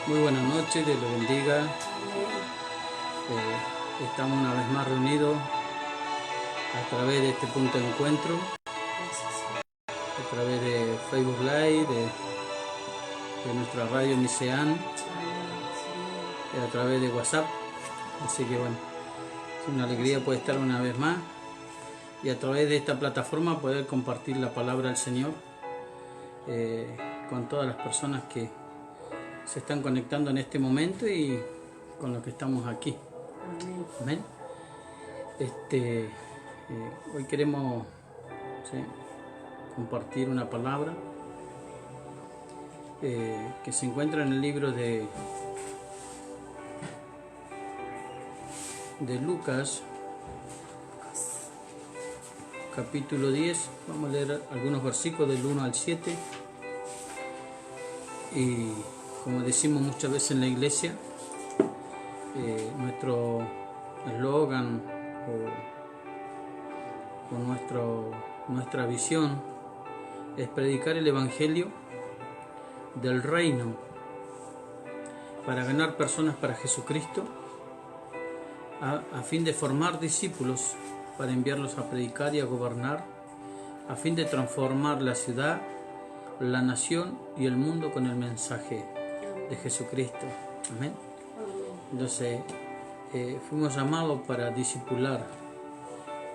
Muy buenas noches, Dios les bendiga. Estamos una vez más reunidos a través de este punto de encuentro, a través de Facebook Live, de nuestra radio Misean, a través de WhatsApp. Así que bueno, es una alegría poder estar una vez más y a través de esta plataforma poder compartir la palabra del Señor con todas las personas que se están conectando en este momento y con los que estamos aquí. Amén. Hoy queremos compartir una palabra que se encuentra en el libro de Lucas, capítulo 10. Vamos a leer algunos versículos del 1 al 7. Y como decimos muchas veces en la iglesia, nuestro eslogan o nuestra visión es predicar el evangelio del reino para ganar personas para Jesucristo, a fin de formar discípulos para enviarlos a predicar y a gobernar, a fin de transformar la ciudad, la nación y el mundo con el mensaje de Jesucristo. Amén. Entonces fuimos llamados para discipular,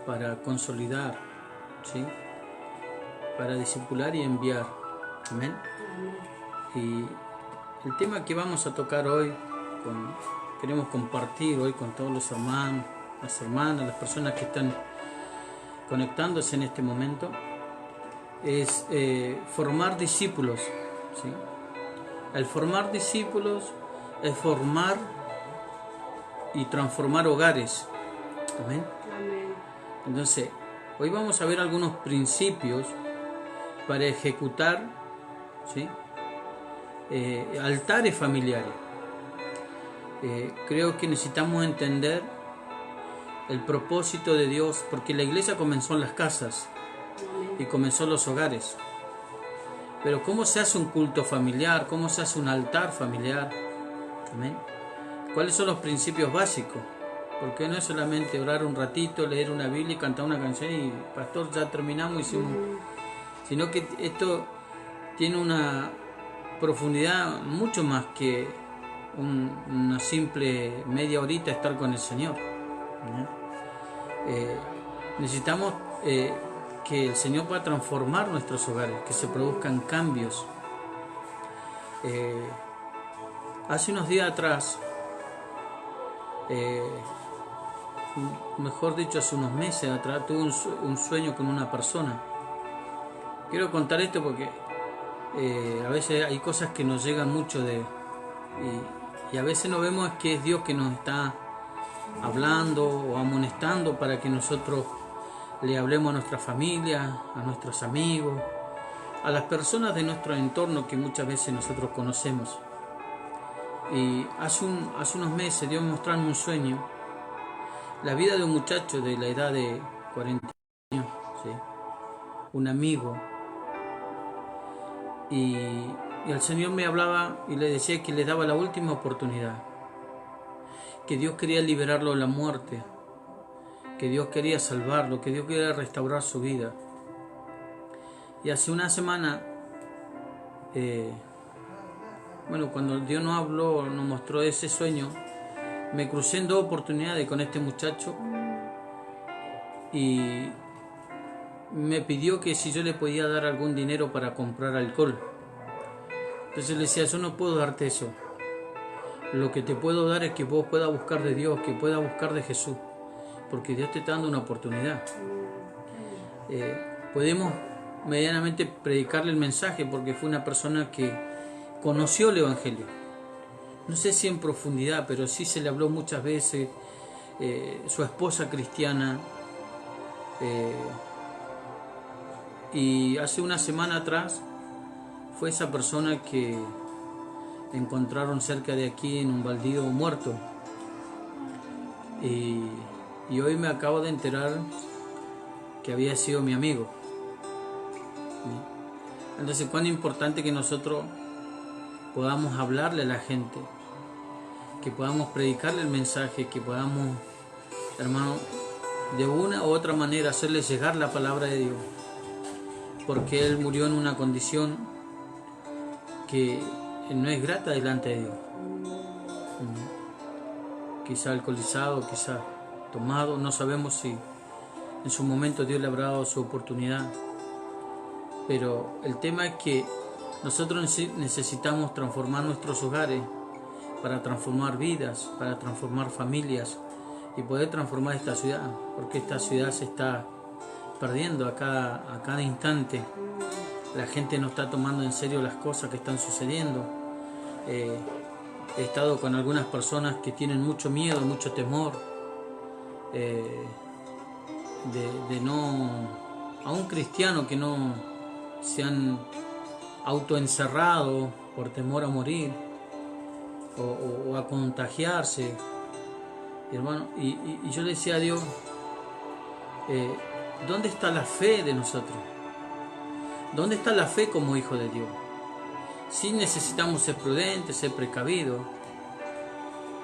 para consolidar, ¿sí? Para discipular y enviar. Amén. Y el tema que vamos a tocar hoy, queremos compartir hoy con todos los hermanos, las hermanas, las personas que están conectándose en este momento, es formar discípulos, ¿sí? El formar discípulos es formar y transformar hogares. Amén. Entonces, hoy vamos a ver algunos principios para ejecutar, ¿sí? Altares familiares. Creo que necesitamos entender el propósito de Dios, porque la iglesia comenzó en las casas y comenzó en los hogares. Pero ¿cómo se hace un culto familiar? ¿Cómo se hace un altar familiar? Amén. ¿Cuáles son los principios básicos? Porque no es solamente orar un ratito, leer una Biblia y cantar una canción y pastor, ya terminamos, hicimos. Sino que esto tiene una profundidad mucho más que una simple media horita estar con el Señor. Necesitamos que el Señor pueda transformar nuestros hogares, que se produzcan cambios. Hace unos días atrás, mejor dicho, hace unos meses atrás, tuve un sueño con una persona. Quiero contar esto porque a veces hay cosas que nos llegan mucho y a veces no vemos que es Dios que nos está hablando o amonestando para que nosotros le hablemos a nuestra familia, a nuestros amigos, a las personas de nuestro entorno que muchas veces nosotros conocemos. Y hace unos meses Dios me mostró en un sueño la vida de un muchacho de la edad de 40 años, ¿sí? Un amigo. Y el Señor me hablaba y le decía que le daba la última oportunidad, que Dios quería liberarlo de la muerte, que Dios quería salvarlo, que Dios quería restaurar su vida. Y hace una semana, cuando Dios nos habló, nos mostró ese sueño, me crucé en dos oportunidades con este muchacho y me pidió que si yo le podía dar algún dinero para comprar alcohol. Entonces le decía, yo no puedo darte eso. Lo que te puedo dar es que vos puedas buscar de Dios, que puedas buscar de Jesús, porque Dios te está dando una oportunidad. Podemos medianamente predicarle el mensaje porque fue una persona que conoció el Evangelio. No sé si en profundidad, pero sí se le habló muchas veces. Su esposa cristiana. Y hace una semana atrás fue esa persona que encontraron cerca de aquí en un baldío muerto. Y hoy me acabo de enterar que había sido mi amigo. Entonces, cuán importante que nosotros podamos hablarle a la gente, que podamos predicarle el mensaje, que podamos, hermano, de una u otra manera hacerle llegar la palabra de Dios, porque Él murió en una condición que no es grata delante de Dios. Quizá alcoholizado, quizá tomado, no sabemos si en su momento Dios le habrá dado su oportunidad, pero el tema es que nosotros necesitamos transformar nuestros hogares para transformar vidas, para transformar familias y poder transformar esta ciudad, porque esta ciudad se está perdiendo a cada instante. La gente no está tomando en serio las cosas que están sucediendo. He estado con algunas personas que tienen mucho miedo, mucho temor de no, a un cristiano que no se han autoencerrado por temor a morir o a contagiarse, hermano, y yo le decía a Dios, ¿dónde está la fe de nosotros? ¿Dónde está la fe como hijo de Dios? Sí necesitamos ser prudentes, ser precavidos,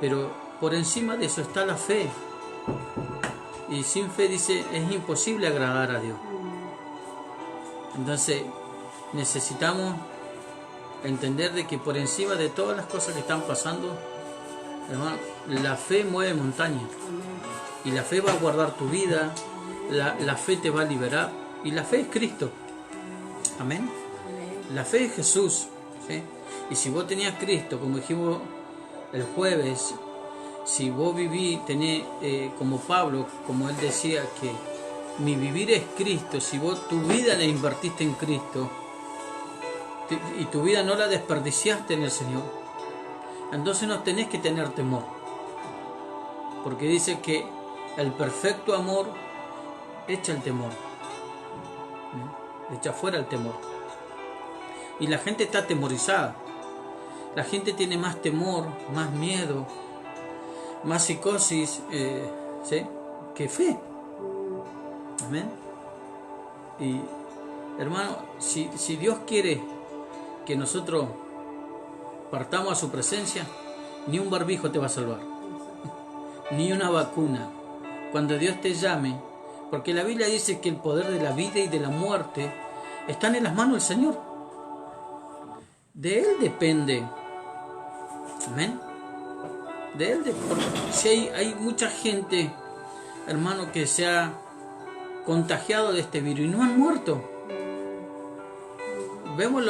pero por encima de eso está la fe. Y sin fe, dice, es imposible agradar a Dios. Entonces necesitamos entender de que por encima de todas las cosas que están pasando, hermano, la fe mueve montañas. Y la fe va a guardar tu vida, la fe te va a liberar. Y la fe es Cristo. Amén. La fe es Jesús. ¿Sí? Y si vos tenías Cristo, como dijimos el jueves, si vos vivís, tenés como Pablo, como él decía, que mi vivir es Cristo, si vos tu vida la invertiste en Cristo y tu vida no la desperdiciaste en el Señor, entonces no tenés que tener temor, porque dice que el perfecto amor echa el temor, echa fuera el temor. Y la gente está atemorizada, la gente tiene más temor, más miedo, más psicosis, ¿sí?, que fe. Amén. Y hermano, si Dios quiere que nosotros partamos a su presencia, ni un barbijo te va a salvar, ni una vacuna. Cuando Dios te llame, porque la Biblia dice que el poder de la vida y de la muerte están en las manos del Señor. De Él depende. Amén. De Él depende. Si hay mucha gente, hermano, que se ha contagiado de este virus y no han muerto. Vemos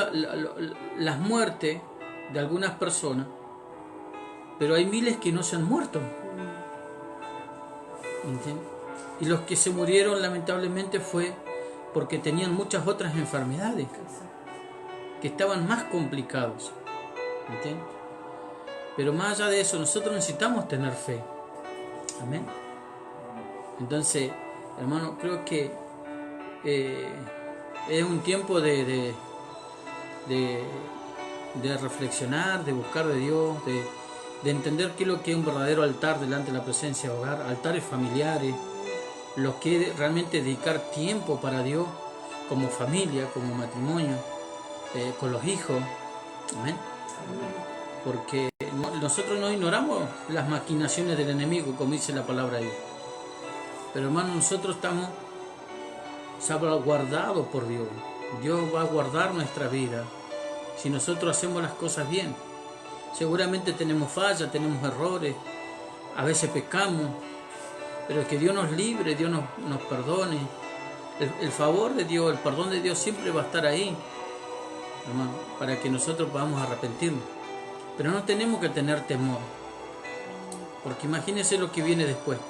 las muertes de algunas personas, pero hay miles que no se han muerto. ¿Entiendes? Y los que se murieron lamentablemente fue porque tenían muchas otras enfermedades que estaban más complicados. ¿Entiendes? Pero más allá de eso, nosotros necesitamos tener fe. Amén. Entonces, hermano, creo que es un tiempo de reflexionar, de buscar de Dios, de entender qué es lo que es un verdadero altar delante de la presencia de hogar, altares familiares, lo que es realmente dedicar tiempo para Dios, como familia, como matrimonio, con los hijos. Amén. Porque nosotros no ignoramos las maquinaciones del enemigo, como dice la palabra de Dios. Pero hermano, nosotros estamos salvaguardados por Dios. Dios va a guardar nuestra vida si nosotros hacemos las cosas bien. Seguramente tenemos fallas, tenemos errores, a veces pecamos, pero que Dios nos libre, Dios nos perdone. El favor de Dios, el perdón de Dios siempre va a estar ahí, hermano, para que nosotros podamos arrepentirnos. Pero no tenemos que tener temor, porque imagínense lo que viene después.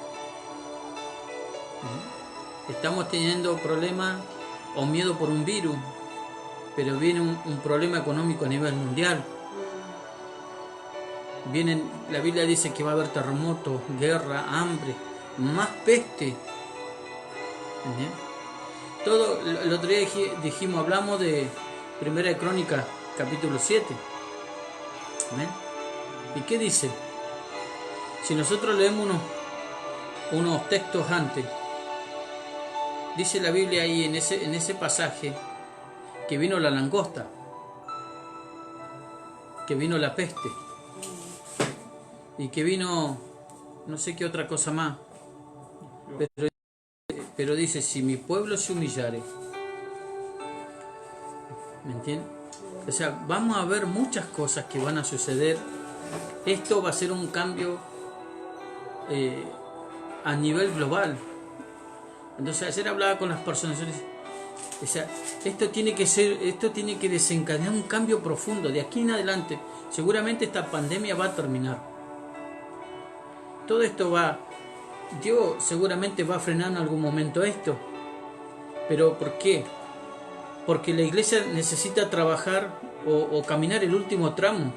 Estamos teniendo problemas o miedo por un virus, pero viene un problema económico a nivel mundial. La Biblia dice que va a haber terremotos, guerra, hambre, más peste. Todo el otro día hablamos de Primera de Crónicas, capítulo 7. ¿Amén? ¿Y qué dice? Si nosotros leemos unos textos antes, dice la Biblia ahí en ese pasaje que vino la langosta. que vino la peste y que vino no sé qué otra cosa más, pero dice, si mi pueblo se humillare, ¿me entiendes? O sea, vamos a ver muchas cosas que van a suceder. Esto va a ser un cambio a nivel global. Entonces ayer hablaba con las personas, o sea, esto tiene que desencadenar un cambio profundo. De aquí en adelante, seguramente esta pandemia va a terminar. Todo esto Dios seguramente va a frenar en algún momento esto. ¿Pero por qué? Porque la iglesia necesita trabajar o caminar el último tramo.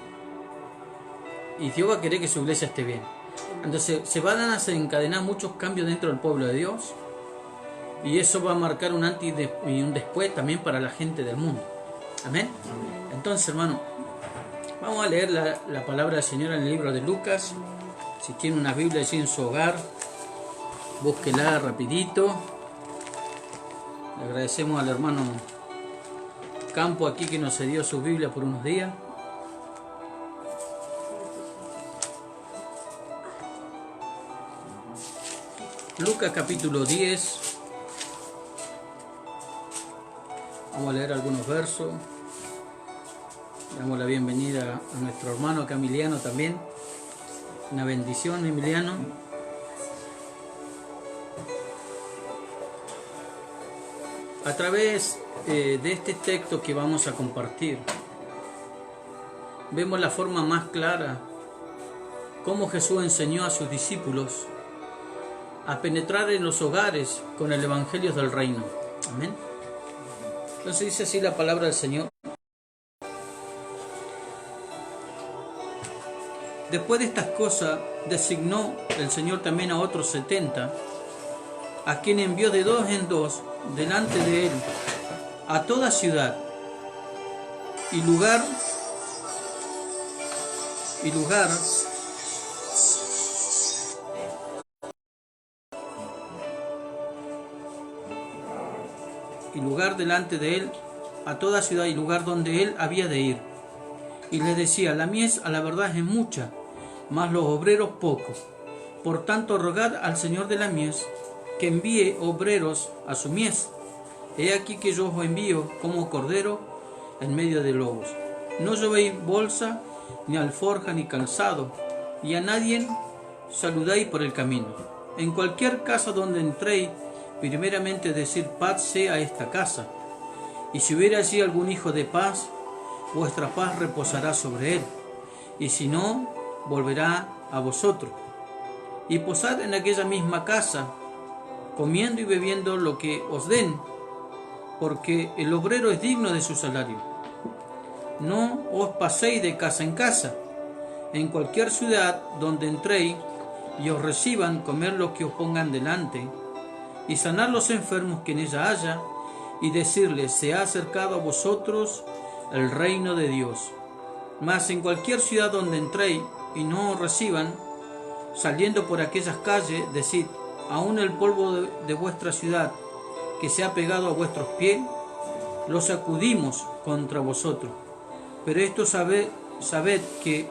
Y Dios va a querer que su iglesia esté bien. Entonces se van a desencadenar muchos cambios dentro del pueblo de Dios. Y eso va a marcar un antes y un después también para la gente del mundo. Amén. Entonces, hermano, vamos a leer la palabra del Señor en el libro de Lucas. Si tiene una Biblia allí en su hogar, búsquela rapidito. Le agradecemos al hermano Campo aquí que nos cedió su Biblia por unos días. Lucas capítulo 10. Vamos a leer algunos versos. Damos la bienvenida a nuestro hermano acá Emiliano también. Una bendición, Emiliano. A través de este texto que vamos a compartir, vemos la forma más clara cómo Jesús enseñó a sus discípulos a penetrar en los hogares con el evangelio del reino. Amén. Entonces dice así la palabra del Señor. Después de estas cosas, designó el Señor también a otros 70, a quien envió de dos en dos delante de él a toda ciudad y lugar delante de él, a toda ciudad y lugar donde él había de ir. Y les decía, la mies a la verdad es mucha, mas los obreros pocos. Por tanto, rogad al Señor de la mies que envíe obreros a su mies. He aquí que yo os envío como cordero en medio de lobos. No llevéis bolsa, ni alforja, ni calzado, y a nadie saludéis por el camino. En cualquier casa donde entréis, primeramente decir paz sea a esta casa. Y si hubiera allí algún hijo de paz, vuestra paz reposará sobre él, y si no, volverá a vosotros. Y posad en aquella misma casa, comiendo y bebiendo lo que os den, porque el obrero es digno de su salario. No os paséis de casa en casa. En cualquier ciudad donde entréis y os reciban, comer lo que os pongan delante, y sanar los enfermos que en ella haya, y decirles, se ha acercado a vosotros el reino de Dios. Mas en cualquier ciudad donde entréis y no os reciban, saliendo por aquellas calles, decid, aún el polvo de vuestra ciudad que se ha pegado a vuestros pies, lo sacudimos contra vosotros. Pero esto sabed que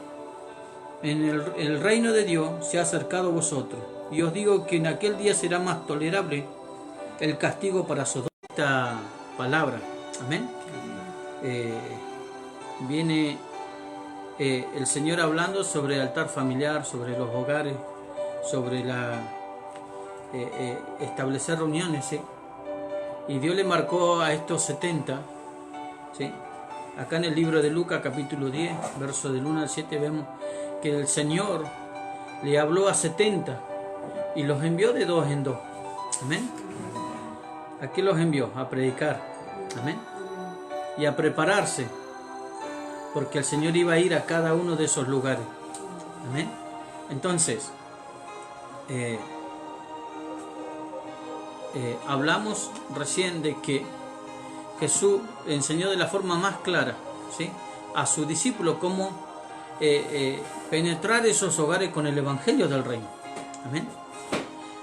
en el reino de Dios se ha acercado a vosotros. Y os digo que en aquel día será más tolerable el castigo para Sodoma. Esta palabra, amén. Viene el Señor hablando sobre el altar familiar, sobre los hogares, sobre establecer reuniones, ¿sí? Y Dios le marcó a estos 70, ¿sí? Acá en el libro de Lucas capítulo 10, versos del 1 al 7, vemos que el Señor le habló a 70 y los envió de dos en dos. Amén. ¿A qué los envió? A predicar. Amén. Y a prepararse, porque el Señor iba a ir a cada uno de esos lugares. Amén. Entonces, hablamos recién de que Jesús enseñó de la forma más clara, ¿sí?, a sus discípulos cómo penetrar esos hogares con el evangelio del reino. Amén.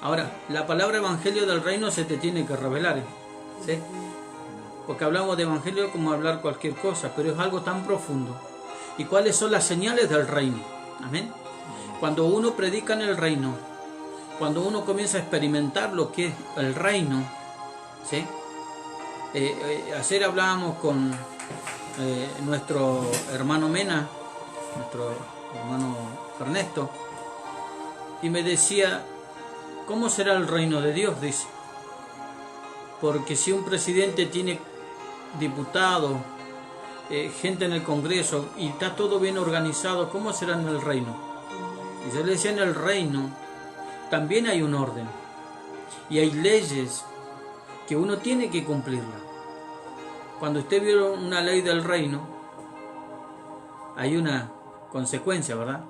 Ahora, la palabra evangelio del reino se te tiene que revelar, ¿sí? Porque hablamos de evangelio como hablar cualquier cosa, pero es algo tan profundo ¿Y cuáles son las señales del reino? Amén. Cuando uno predica en el reino, cuando uno comienza a experimentar lo que es el reino, ¿sí? Ayer hablábamos con nuestro hermano Mena, nuestro hermano Ernesto, y me decía, ¿cómo será el reino de Dios? Dice, porque si un presidente tiene diputados, gente en el Congreso y está todo bien organizado, ¿cómo será en el reino? Y yo le decía, en el reino también hay un orden y hay leyes que uno tiene que cumplirlas. Cuando usted vio una ley del reino, hay una consecuencia, ¿verdad?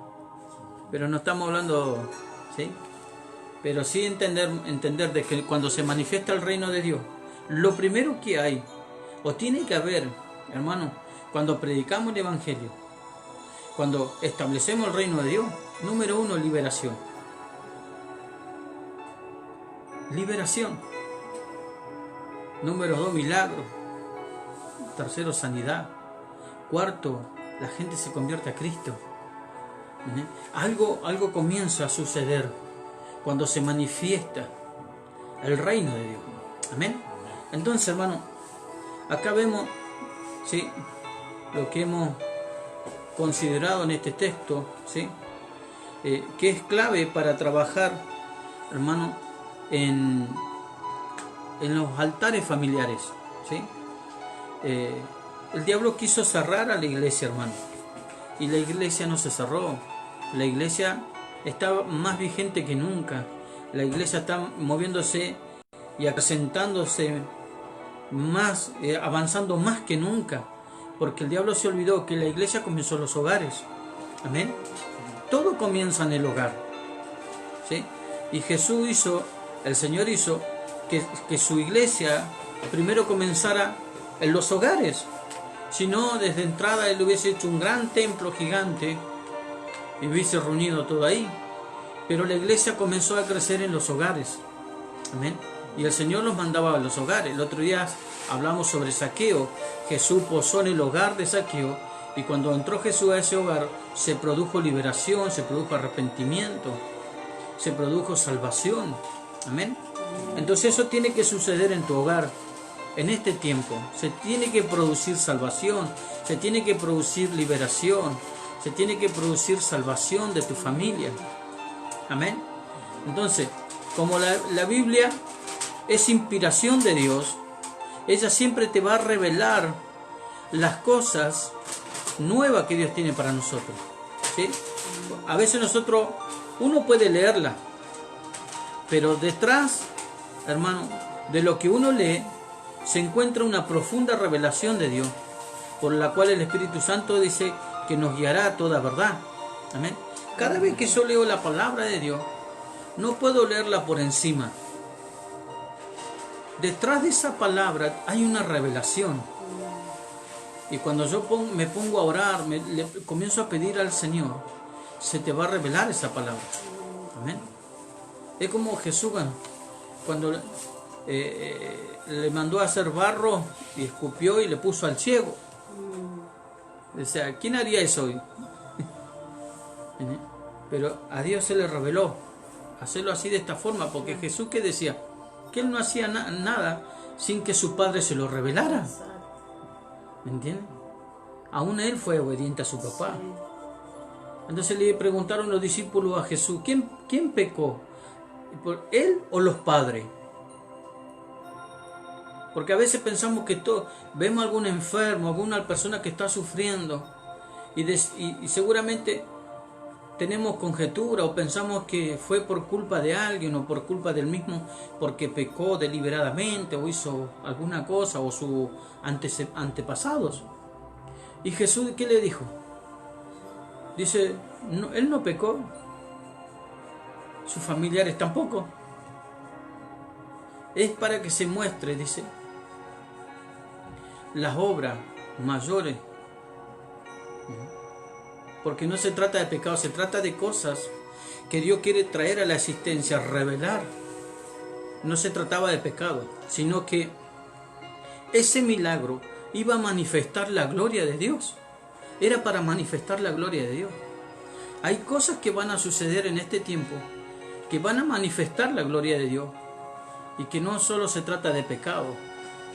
Pero no estamos hablando, ¿sí? Pero sí entender de que cuando se manifiesta el reino de Dios, lo primero que hay, o tiene que haber, hermano, cuando predicamos el Evangelio, cuando establecemos el reino de Dios, número 1, liberación. Liberación. Número 2, milagro. Tercero, sanidad. Cuarto, la gente se convierte a Cristo. Algo comienza a suceder cuando se manifiesta el reino de Dios. Amén. Entonces, hermano, acá vemos, ¿sí?, lo que hemos considerado en este texto, ¿sí?, que es clave para trabajar, hermano, en los altares familiares, ¿sí? El diablo quiso cerrar a la iglesia, hermano, y la iglesia no se cerró. La iglesia está más vigente que nunca. La iglesia está moviéndose y acrecentándose más, avanzando más que nunca, porque el diablo se olvidó que la iglesia comenzó en los hogares. Amén. Todo comienza en el hogar, ¿sí? Y el Señor hizo que su iglesia primero comenzara en los hogares. Si no, desde entrada Él hubiese hecho un gran templo gigante y hubiese reunido todo ahí. Pero la iglesia comenzó a crecer en los hogares. Amén. Y el Señor los mandaba a los hogares. El otro día hablamos sobre Zaqueo. Jesús posó en el hogar de Zaqueo, y cuando entró Jesús a ese hogar, se produjo liberación, se produjo arrepentimiento, se produjo salvación. Amén. Entonces eso tiene que suceder en tu hogar. En este tiempo se tiene que producir salvación, se tiene que producir liberación, se tiene que producir salvación de tu familia. Amén. Entonces, como la Biblia es inspiración de Dios, ella siempre te va a revelar las cosas nuevas que Dios tiene para nosotros, ¿sí? A veces uno puede leerla, pero detrás, hermano, de lo que uno lee, se encuentra una profunda revelación de Dios, por la cual el Espíritu Santo dice que nos guiará a toda verdad. Amén. Cada vez que yo leo la palabra de Dios, no puedo leerla por encima. Detrás de esa palabra hay una revelación. Y cuando yo me pongo a orar, comienzo a pedir al Señor, se te va a revelar esa palabra. Amén. Es como Jesús cuando le mandó a hacer barro y escupió y le puso al ciego. O sea, ¿quién haría eso hoy? Pero a Dios se le reveló hacerlo así, de esta forma, porque Jesús, que decía que Él no hacía nada sin que su Padre se lo revelara. ¿Me entienden? Aún Él fue obediente a su papá. Entonces le preguntaron los discípulos a Jesús, ¿quién pecó? ¿Él o los padres? Porque a veces pensamos que vemos a algún enfermo, alguna persona que está sufriendo, y seguramente tenemos conjetura o pensamos que fue por culpa de alguien o por culpa del mismo, porque pecó deliberadamente o hizo alguna cosa, o sus antepasados. Y Jesús, ¿qué le dijo? Dice, no, Él no pecó, sus familiares tampoco. Es para que se muestre, dice, las obras mayores. Porque no se trata de pecado, se trata de cosas que Dios quiere traer a la existencia, revelar. No se trataba de pecado, sino que ese milagro iba a manifestar la gloria de Dios. era para manifestar la gloria de Dios. Hay cosas que van a suceder en este tiempo que van a manifestar la gloria de Dios, y que no solo se trata de pecado,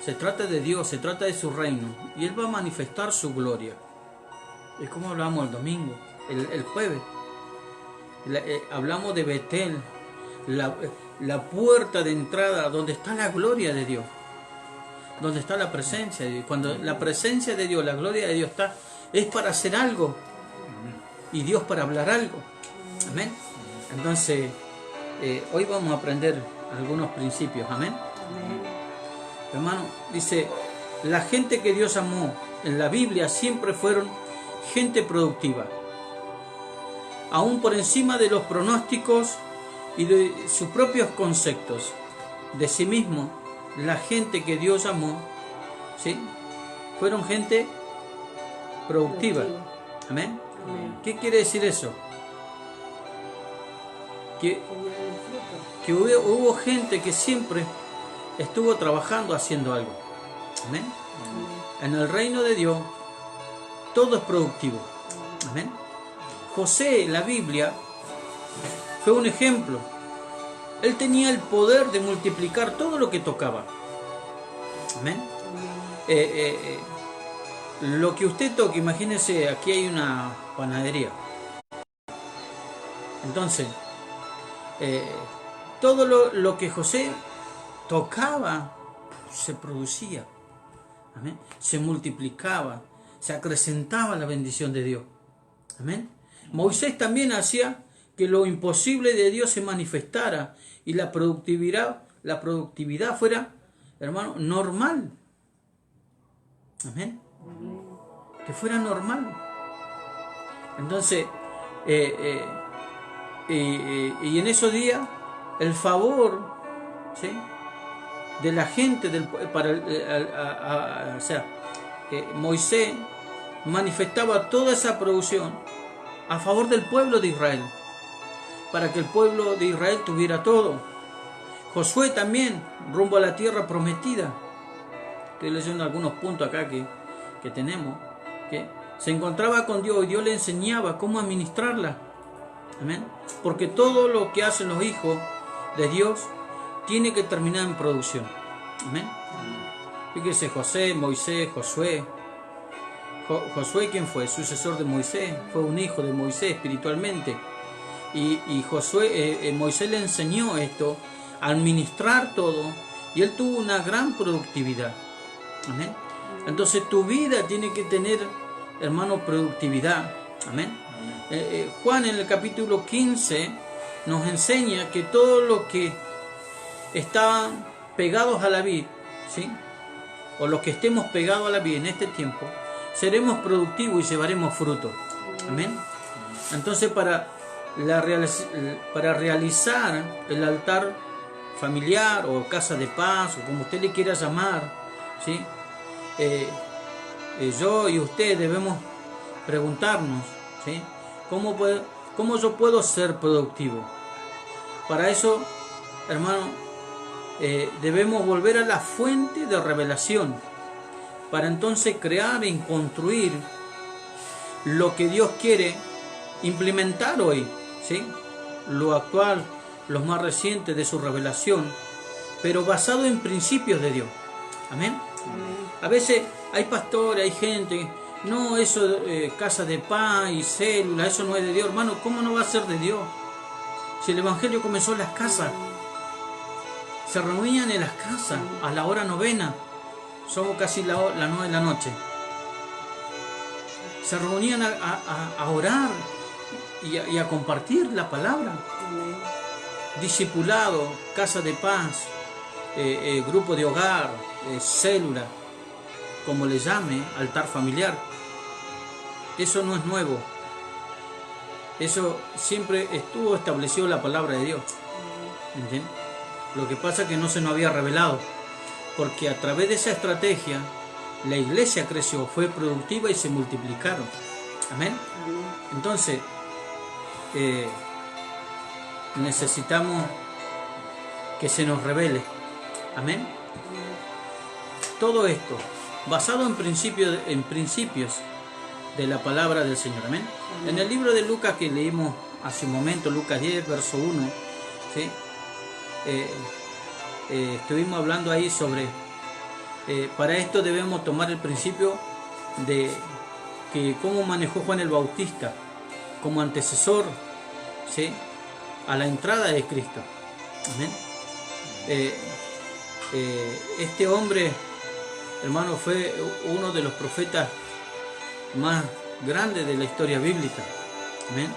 se trata de Dios, se trata de su reino, y Él va a manifestar su gloria. Es como hablamos el domingo, el jueves. Hablamos de Betel, la puerta de entrada donde está la gloria de Dios, donde está la presencia de Dios. Cuando la presencia de Dios, la gloria de Dios está, es para hacer algo, y Dios para hablar algo. Amén. Entonces, hoy vamos a aprender algunos principios. Amén. Hermano, dice, la gente que Dios amó en la Biblia siempre fueron gente productiva, aún por encima de los pronósticos y de sus propios conceptos de sí mismo. La gente que Dios amó, ¿sí?, fueron gente productiva. Amén. ¿Qué quiere decir eso? Que hubo gente que siempre estuvo trabajando, haciendo algo. Amén. En el reino de Dios todo es productivo. Amén. José en la Biblia fue un ejemplo. Él tenía el poder de multiplicar todo lo que tocaba. Amén. Lo que usted toque, imagínese, aquí hay una panadería. Entonces, todo lo que José tocaba se producía. Amén. Se multiplicaba, se acrecentaba la bendición de Dios. Amén. Moisés también hacía que lo imposible de Dios se manifestara y la productividad fuera, hermano, normal. Amén. Que fuera normal. Entonces, y en esos días, el favor, ¿sí?, de la gente, Moisés manifestaba toda esa producción a favor del pueblo de Israel, para que el pueblo de Israel tuviera todo. Josué también, rumbo a la tierra prometida. Estoy leyendo algunos puntos acá que tenemos, que se encontraba con Dios y Dios le enseñaba cómo administrarla. Amén. Porque todo lo que hacen los hijos de Dios tiene que terminar en producción. Amén. Fíjese, José, Moisés, Josué. Josué, ¿quién fue? Sucesor de Moisés. Fue un hijo de Moisés espiritualmente. Y Moisés le enseñó esto, a administrar todo, y él tuvo una gran productividad. Amén. Entonces tu vida tiene que tener, hermano, productividad. Amén. Juan en el capítulo 15 nos enseña que todos los que estaban pegados a la vid, ¿sí?, o los que estemos pegados a la vid en este tiempo, seremos productivos y llevaremos fruto. Amén. Entonces, para realizar el altar familiar o casa de paz, o como usted le quiera llamar, ¿sí?, yo y usted debemos preguntarnos, ¿sí?, ¿cómo yo puedo ser productivo? Para eso, hermano, debemos volver a la fuente de revelación, para entonces crear y construir lo que Dios quiere implementar hoy, ¿sí?, lo actual, los más recientes de su revelación, pero basado en principios de Dios. Amén. A veces hay pastores, hay gente, no, eso, casa de paz y célula, eso no es de Dios. Hermano, ¿cómo no va a ser de Dios? Si el evangelio comenzó en las casas, se reunían en las casas a la hora novena, somos casi las 9 de la noche, se reunían a orar y a compartir la palabra. Discipulado, casa de paz, grupo de hogar, célula, como le llame, altar familiar. Eso no es nuevo, eso siempre estuvo establecido en la palabra de Dios. ¿Entiendes? Lo que pasa es que no se nos había revelado, porque a través de esa estrategia la iglesia creció, fue productiva y se multiplicaron. Amén. Entonces, necesitamos que se nos revele. Amén. Todo esto basado en principios de la palabra del Señor. Amén. En el libro de Lucas que leímos hace un momento, Lucas 10, verso 1, ¿sí? Estuvimos hablando ahí sobre, para esto debemos tomar el principio de que cómo manejó Juan el Bautista como antecesor, ¿sí?, a la entrada de Cristo. Amén. Este hombre, hermano, fue uno de los profetas más grandes de la historia bíblica. Amén.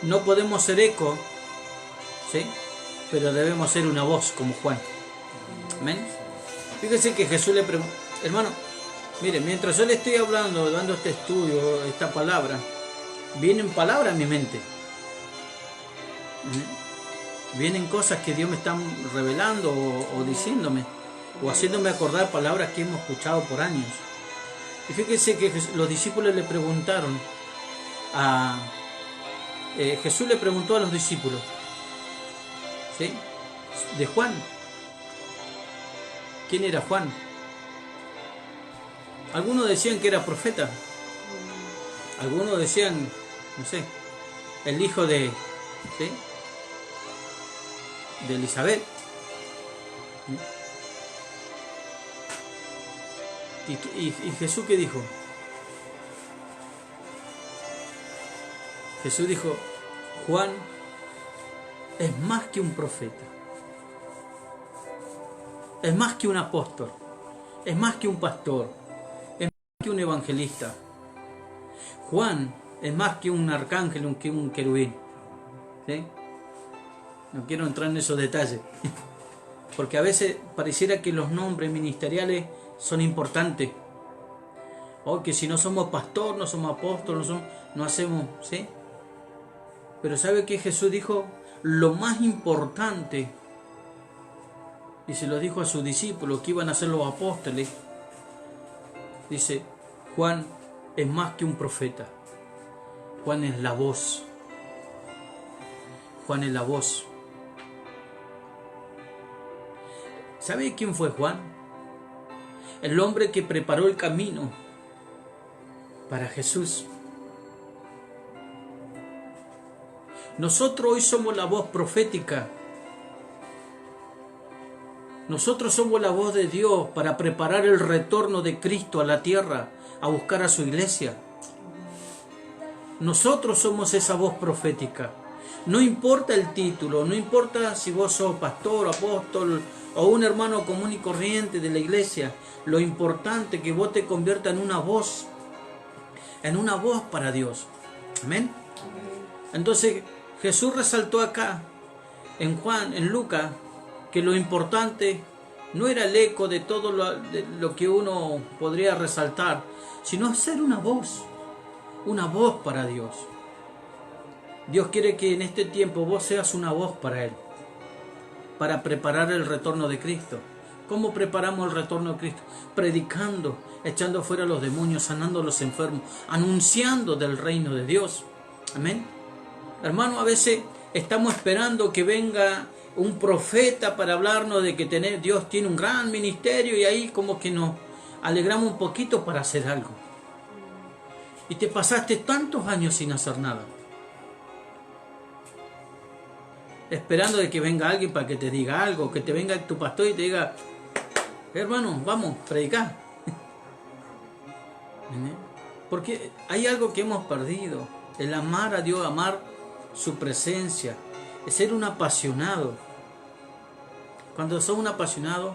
No podemos ser eco, ¿sí?, pero debemos ser una voz como Juan. Amén. Fíjese que Jesús le preguntó, hermano, mire, mientras yo le estoy hablando, dando este estudio, esta palabra, vienen palabras a mi mente. Vienen cosas que Dios me está revelando o diciéndome, o haciéndome acordar palabras que hemos escuchado por años. Y fíjese que los discípulos le preguntaron Jesús le preguntó a los discípulos, ¿sí?, de Juan. ¿Quién era Juan? Algunos decían que era profeta. Algunos decían, no sé, el hijo de, ¿sí?, de Elizabeth. ¿Y Jesús qué dijo? Jesús dijo, Juan es más que un profeta, es más que un apóstol, es más que un pastor, es más que un evangelista. Juan es más que un arcángel, que un querubín. ¿Sí? No quiero entrar en esos detalles, porque a veces pareciera que los nombres ministeriales son importantes. O que si no somos pastor, no somos apóstol, no hacemos, ¿sí? Pero ¿sabe qué? Jesús dijo lo más importante, y se lo dijo a sus discípulos que iban a ser los apóstoles. Dice, Juan es más que un profeta. Juan es la voz. Juan es la voz. ¿Sabe quién fue Juan? El hombre que preparó el camino para Jesús. Nosotros hoy somos la voz profética. Nosotros somos la voz de Dios para preparar el retorno de Cristo a la tierra, a buscar a su iglesia. Nosotros somos esa voz profética. No importa el título, no importa si vos sos pastor, apóstol o un hermano común y corriente de la iglesia. Lo importante es que vos te conviertas en una voz para Dios. Amén. Entonces Jesús resaltó acá en Lucas, que lo importante no era el eco de todo lo que uno podría resaltar, sino ser una voz para Dios. Dios quiere que en este tiempo vos seas una voz para Él, para preparar el retorno de Cristo. ¿Cómo preparamos el retorno de Cristo? Predicando, echando fuera a los demonios, sanando a los enfermos, anunciando del reino de Dios. Amén. Hermano, a veces estamos esperando que venga un profeta para hablarnos de que Dios tiene un gran ministerio, y ahí como que nos alegramos un poquito para hacer algo. Y te pasaste tantos años sin hacer nada, esperando de que venga alguien para que te diga algo, que te venga tu pastor y te diga, hermano, vamos, predicar. Porque hay algo que hemos perdido, el amar a Dios, amar su presencia, es ser un apasionado. Cuando sos un apasionado,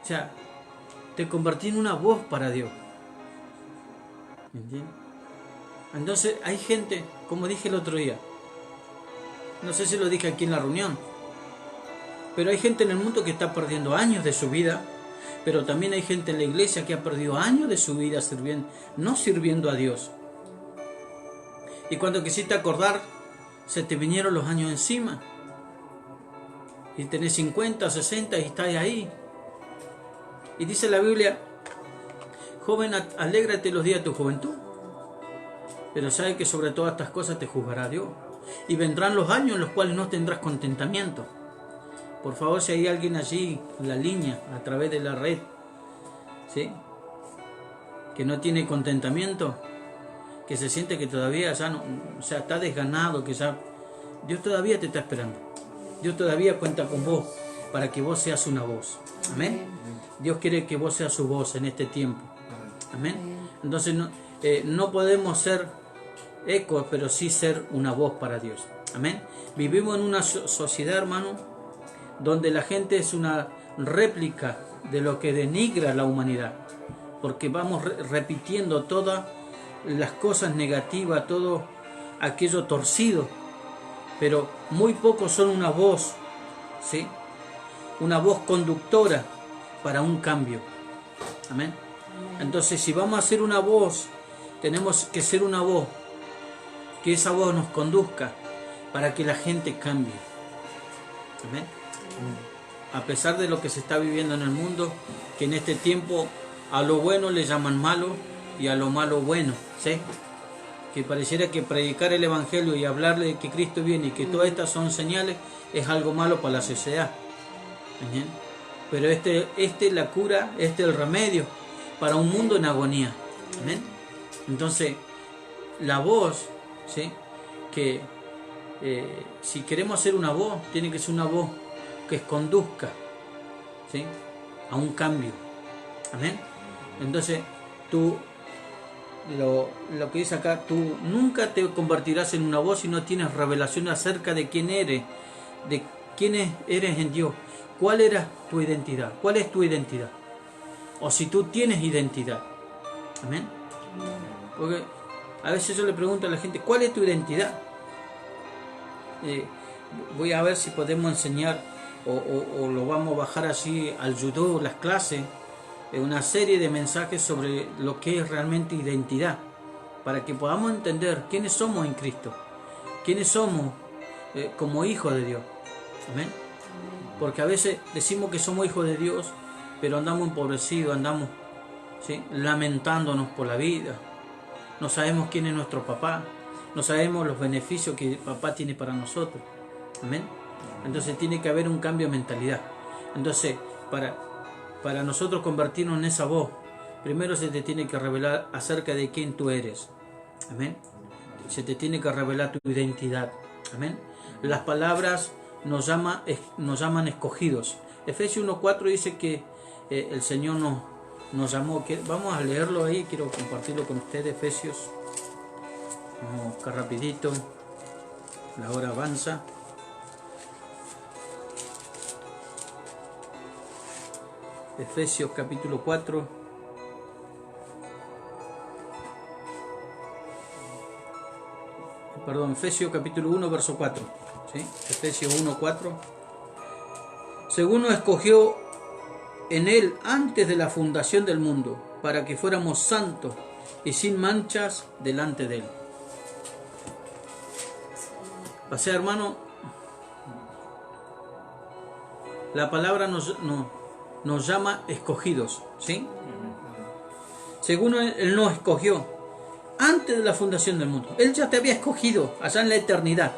o sea, te convertís en una voz para Dios. ¿Entiendes? Entonces hay gente, como dije el otro día, no sé si lo dije aquí en la reunión, pero hay gente en el mundo que está perdiendo años de su vida, pero también hay gente en la iglesia que ha perdido años de su vida no sirviendo a Dios. Y cuando quisiste acordar, se te vinieron los años encima. Y tenés 50, 60 y estás ahí. Y dice la Biblia, joven, alégrate los días de tu juventud, pero sabe que sobre todas estas cosas te juzgará Dios. Y vendrán los años en los cuales no tendrás contentamiento. Por favor, si hay alguien allí en la línea, a través de la red, ¿sí?, que no tiene contentamiento, que se siente que todavía ya no, o sea, está desganado, que ya Dios todavía te está esperando. Dios todavía cuenta con vos para que vos seas una voz. Amén. Dios quiere que vos seas su voz en este tiempo. Amén. Entonces no podemos ser ecos, pero sí ser una voz para Dios. Amén. Vivimos en una sociedad, hermano, donde la gente es una réplica de lo que denigra la humanidad, porque vamos repitiendo todas las cosas negativas, todo aquello torcido, pero muy pocos son una voz, ¿sí? Una voz conductora para un cambio. Amén. Entonces, si vamos a ser una voz, tenemos que ser una voz, que esa voz nos conduzca para que la gente cambie. Amén. A pesar de lo que se está viviendo en el mundo, que en este tiempo a lo bueno le llaman malo y a lo malo bueno, ¿sí? Que pareciera que predicar el Evangelio y hablarle de que Cristo viene y que todas estas son señales es algo malo para la sociedad. ¿Bien? Pero este es la cura, este es el remedio para un mundo en agonía. ¿Bien? Entonces, la voz, ¿sí? Que si queremos hacer una voz, tiene que ser una voz que conduzca, ¿sí? A un cambio. Amén. Entonces, tú, lo que dice acá, tú nunca te convertirás en una voz si no tienes revelación acerca de quién eres, de quién eres en Dios. ¿Cuál era tu identidad? ¿Cuál es tu identidad? O si tú tienes identidad. Amén. Porque a veces yo le pregunto a la gente, ¿cuál es tu identidad? Voy a ver si podemos enseñar o lo vamos a bajar así al YouTube, las clases, una serie de mensajes sobre lo que es realmente identidad, para que podamos entender quiénes somos en Cristo, quiénes somos como hijos de Dios. Amén. Porque a veces decimos que somos hijos de Dios, pero andamos empobrecidos, andamos, ¿sí?, lamentándonos por la vida. No sabemos quién es nuestro papá, no sabemos los beneficios que papá tiene para nosotros. Amén. Entonces tiene que haber un cambio de mentalidad. Entonces, para nosotros convertirnos en esa voz, primero se te tiene que revelar acerca de quién tú eres. Amén. Se te tiene que revelar tu identidad. Amén. Las palabras nos llaman escogidos. Efesios 1:4 dice que el Señor nos llamó. Vamos a leerlo ahí, quiero compartirlo con ustedes. Efesios, vamos a buscar rapidito, la hora avanza. Efesios capítulo 4. Perdón, Efesios capítulo 1, verso 4. ¿Sí? Efesios 1:4. Según nos escogió en Él antes de la fundación del mundo, para que fuéramos santos y sin manchas delante de Él. O sea, hermano, la palabra nos llama escogidos, ¿sí? Según Él nos escogió antes de la fundación del mundo. Él ya te había escogido allá en la eternidad.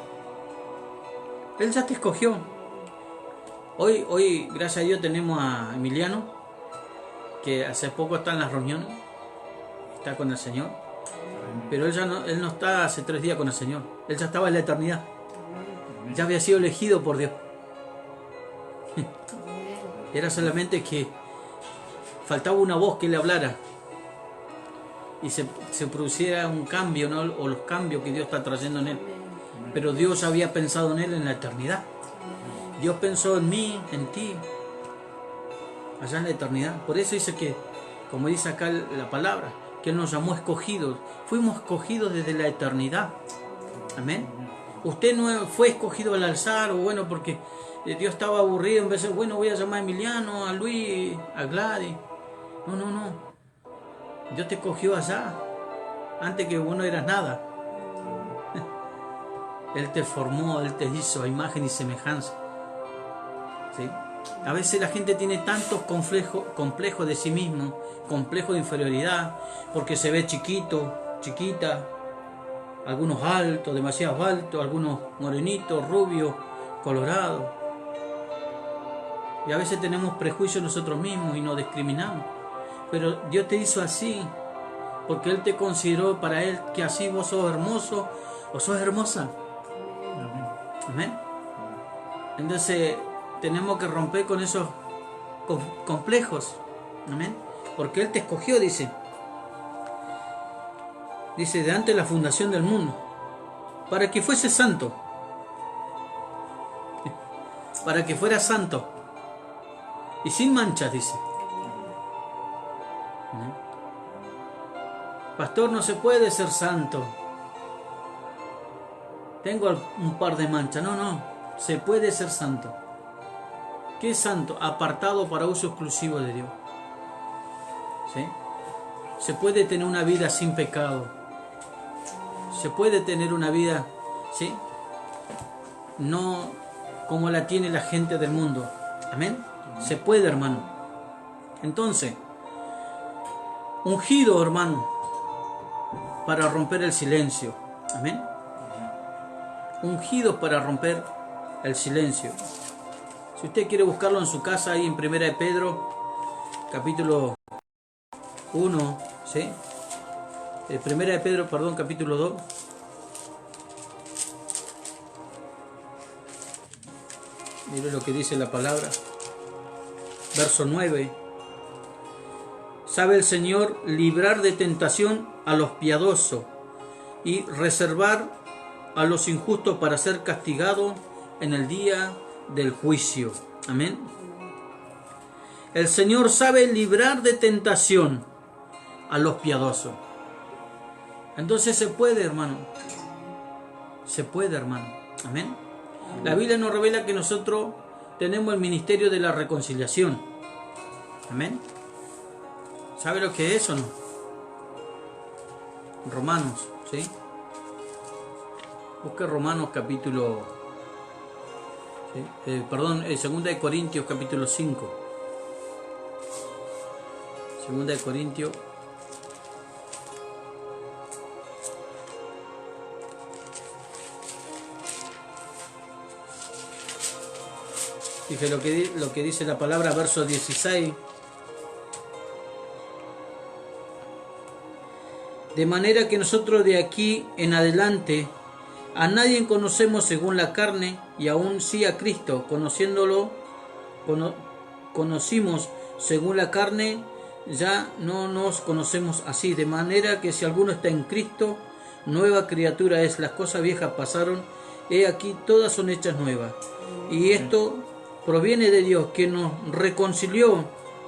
Él ya te escogió. Hoy, gracias a Dios, tenemos a Emiliano, que hace poco está en las reuniones, está con el Señor, pero él no está hace 3 días con el Señor. Él ya estaba en la eternidad. Ya había sido elegido por Dios. Era solamente que faltaba una voz que le hablara y se produciera un cambio, ¿no? O los cambios que Dios está trayendo en él. Pero Dios había pensado en él en la eternidad. Dios pensó en mí, en ti, allá en la eternidad. Por eso dice que, como dice acá la palabra, que Él nos llamó escogidos. Fuimos escogidos desde la eternidad. Amén. Usted no fue escogido al alzar, o bueno, porque Dios estaba aburrido, en vez de, bueno, voy a llamar a Emiliano, a Luis, a Gladys. No. Dios te escogió allá, antes que vos no eras nada. Él te formó, Él te hizo a imagen y semejanza. ¿Sí? A veces la gente tiene tantos complejos de sí mismo, complejos de inferioridad, porque se ve chiquito, chiquita, algunos altos, demasiado altos, algunos morenitos, rubios, colorados. Y a veces tenemos prejuicios nosotros mismos y nos discriminamos. Pero Dios te hizo así, porque Él te consideró para Él que así vos sos hermoso o sos hermosa. Amén. Entonces tenemos que romper con esos complejos. Amén. Porque Él te escogió, dice de antes de la fundación del mundo, para que fuese santo, para que fuera santo y sin manchas, dice. Pastor, no se puede ser santo, tengo un par de manchas. No, se puede ser santo. ¿Qué es santo? Apartado para uso exclusivo de Dios. ¿Sí? Se puede tener una vida sin pecado. Se puede tener una vida, ¿sí?, no como la tiene la gente del mundo. Amén. Se puede, hermano. Entonces, ungido, hermano, para romper el silencio. Amén. Ungido para romper el silencio. Si usted quiere buscarlo en su casa, ahí en 1 de Pedro, capítulo 1, ¿sí? 1 de Pedro, perdón, capítulo 2. Mire lo que dice la palabra. Verso 9. Sabe el Señor librar de tentación a los piadosos y reservar a los injustos para ser castigados en el día del juicio. Amén. El Señor sabe librar de tentación a los piadosos. Entonces se puede, hermano. Se puede, hermano. Amén. La Biblia nos revela que nosotros tenemos el ministerio de la reconciliación. Amén. ¿Sabe lo que es eso o no? Romanos, ¿sí? Busca Romanos capítulo... ¿sí? 2 de Corintios capítulo 5. 2 de Corintios. Dije lo que dice la palabra, verso 16. De manera que nosotros de aquí en adelante a nadie conocemos según la carne, y aún sí a Cristo, conociéndolo, conocimos según la carne, ya no nos conocemos así. De manera que si alguno está en Cristo, nueva criatura es. Las cosas viejas pasaron, he aquí todas son hechas nuevas. Y esto proviene de Dios, que nos reconcilió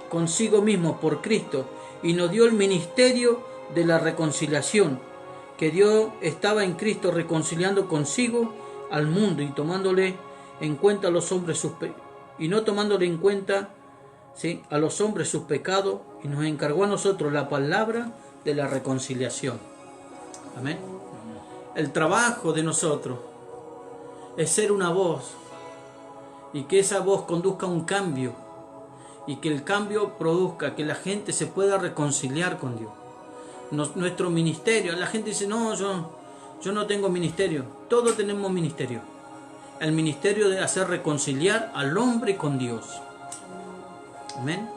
consigo mismo por Cristo y nos dio el ministerio de la reconciliación, que Dios estaba en Cristo reconciliando consigo al mundo y tomándole en cuenta a los hombres no tomándole en cuenta, ¿sí?, a los hombres sus pecados, y nos encargó a nosotros la palabra de la reconciliación. Amén. El trabajo de nosotros es ser una voz, y que esa voz conduzca a un cambio, y que el cambio produzca que la gente se pueda reconciliar con Dios. Nuestro ministerio, la gente dice, no, yo no tengo ministerio. Todos tenemos ministerio. El ministerio de hacer reconciliar al hombre con Dios. Amén.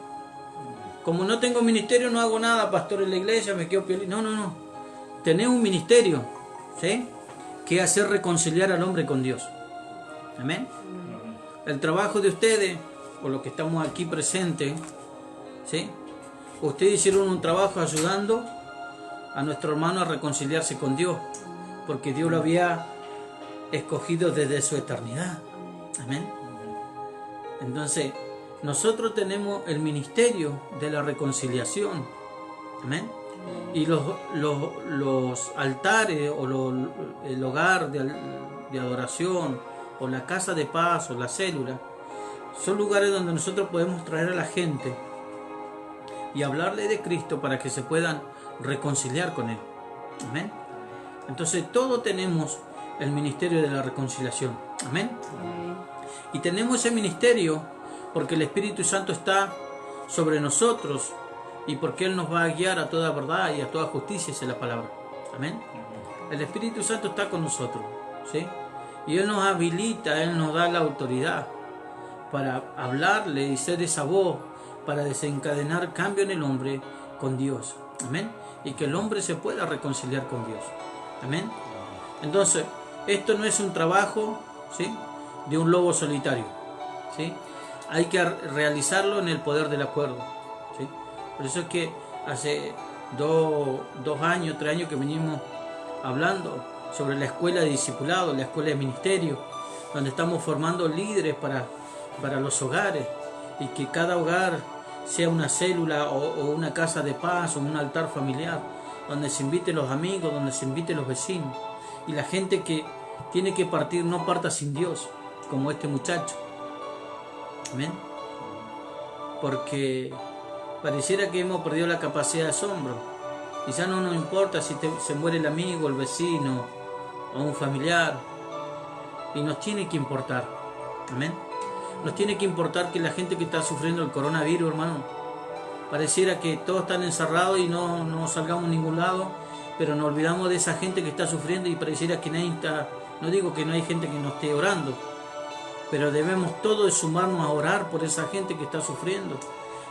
Como no tengo ministerio, no hago nada, pastor, en la iglesia, me quedo piolín. No. Tenemos un ministerio, ¿sí?, que es hacer reconciliar al hombre con Dios. Amén. El trabajo de ustedes, o los que estamos aquí presentes, ¿sí?, ustedes hicieron un trabajo ayudando a nuestro hermano a reconciliarse con Dios, porque Dios lo había escogido desde su eternidad. Amén. Entonces, nosotros tenemos el ministerio de la reconciliación. Amén. Y los altares, o el hogar de adoración, o la casa de paz, o la célula, son lugares donde nosotros podemos traer a la gente y hablarle de Cristo para que se puedan reconciliar con Él. Amén. Entonces todos tenemos el ministerio de la reconciliación. Amén. Y tenemos ese ministerio porque el Espíritu Santo está sobre nosotros y porque Él nos va a guiar a toda verdad y a toda justicia, dice la palabra. Amén. El Espíritu Santo está con nosotros, ¿sí? Y Él nos habilita, Él nos da la autoridad para hablarle y ser esa voz para desencadenar cambio en el hombre con Dios. Amén. y que el hombre se pueda reconciliar con Dios. Amén. Entonces, esto no es un trabajo, ¿sí?, de un lobo solitario, ¿sí? Hay que realizarlo en el poder del acuerdo, ¿sí? Por eso es que hace 2 años, 3 años que venimos hablando sobre la escuela de discipulado, la escuela de ministerio, donde estamos formando líderes para los hogares, y que cada hogar sea una célula o una casa de paz o un altar familiar, donde se inviten los amigos, donde se inviten los vecinos, y la gente que tiene que partir no parta sin Dios, como este muchacho. Amén. Porque pareciera que hemos perdido la capacidad de asombro, y ya no nos importa si se muere el amigo, el vecino o un familiar, y nos tiene que importar. Amén. Nos tiene que importar que la gente que está sufriendo el coronavirus, hermano, pareciera que todos están encerrados y no salgamos a ningún lado, pero nos olvidamos de esa gente que está sufriendo, y pareciera que nadie está. No digo que no hay gente que no esté orando, pero debemos todos sumarnos a orar por esa gente que está sufriendo.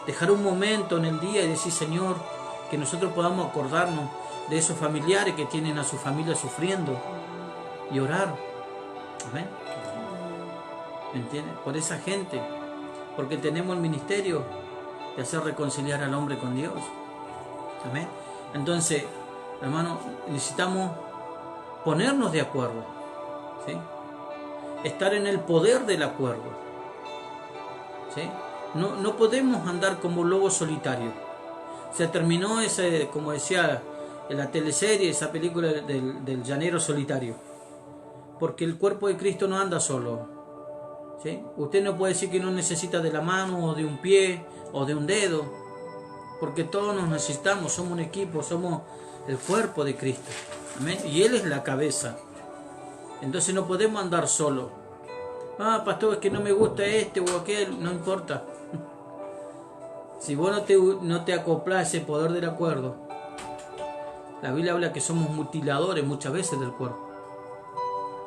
Dejar un momento en el día y decir: Señor, que nosotros podamos acordarnos de esos familiares que tienen a su familia sufriendo, y orar. Amén. ¿Me entiendes? Por esa gente, porque tenemos el ministerio de hacer reconciliar al hombre con Dios. Amén. Entonces, hermano, necesitamos ponernos de acuerdo, ¿sí? Estar en el poder del acuerdo, ¿sí? No podemos andar como lobos solitarios. Se terminó ese, como decía en la teleserie, esa película del llanero solitario, porque el cuerpo de Cristo no anda solo, ¿sí? Usted no puede decir que no necesita de la mano o de un pie o de un dedo, porque todos nos necesitamos, somos un equipo, somos el cuerpo de Cristo. Amén. Y Él es la cabeza. Entonces no podemos andar solo. Pastor, es que no me gusta este o aquel. No importa. Si vos no te acoplas a ese poder del acuerdo, la Biblia habla que somos mutiladores muchas veces del cuerpo,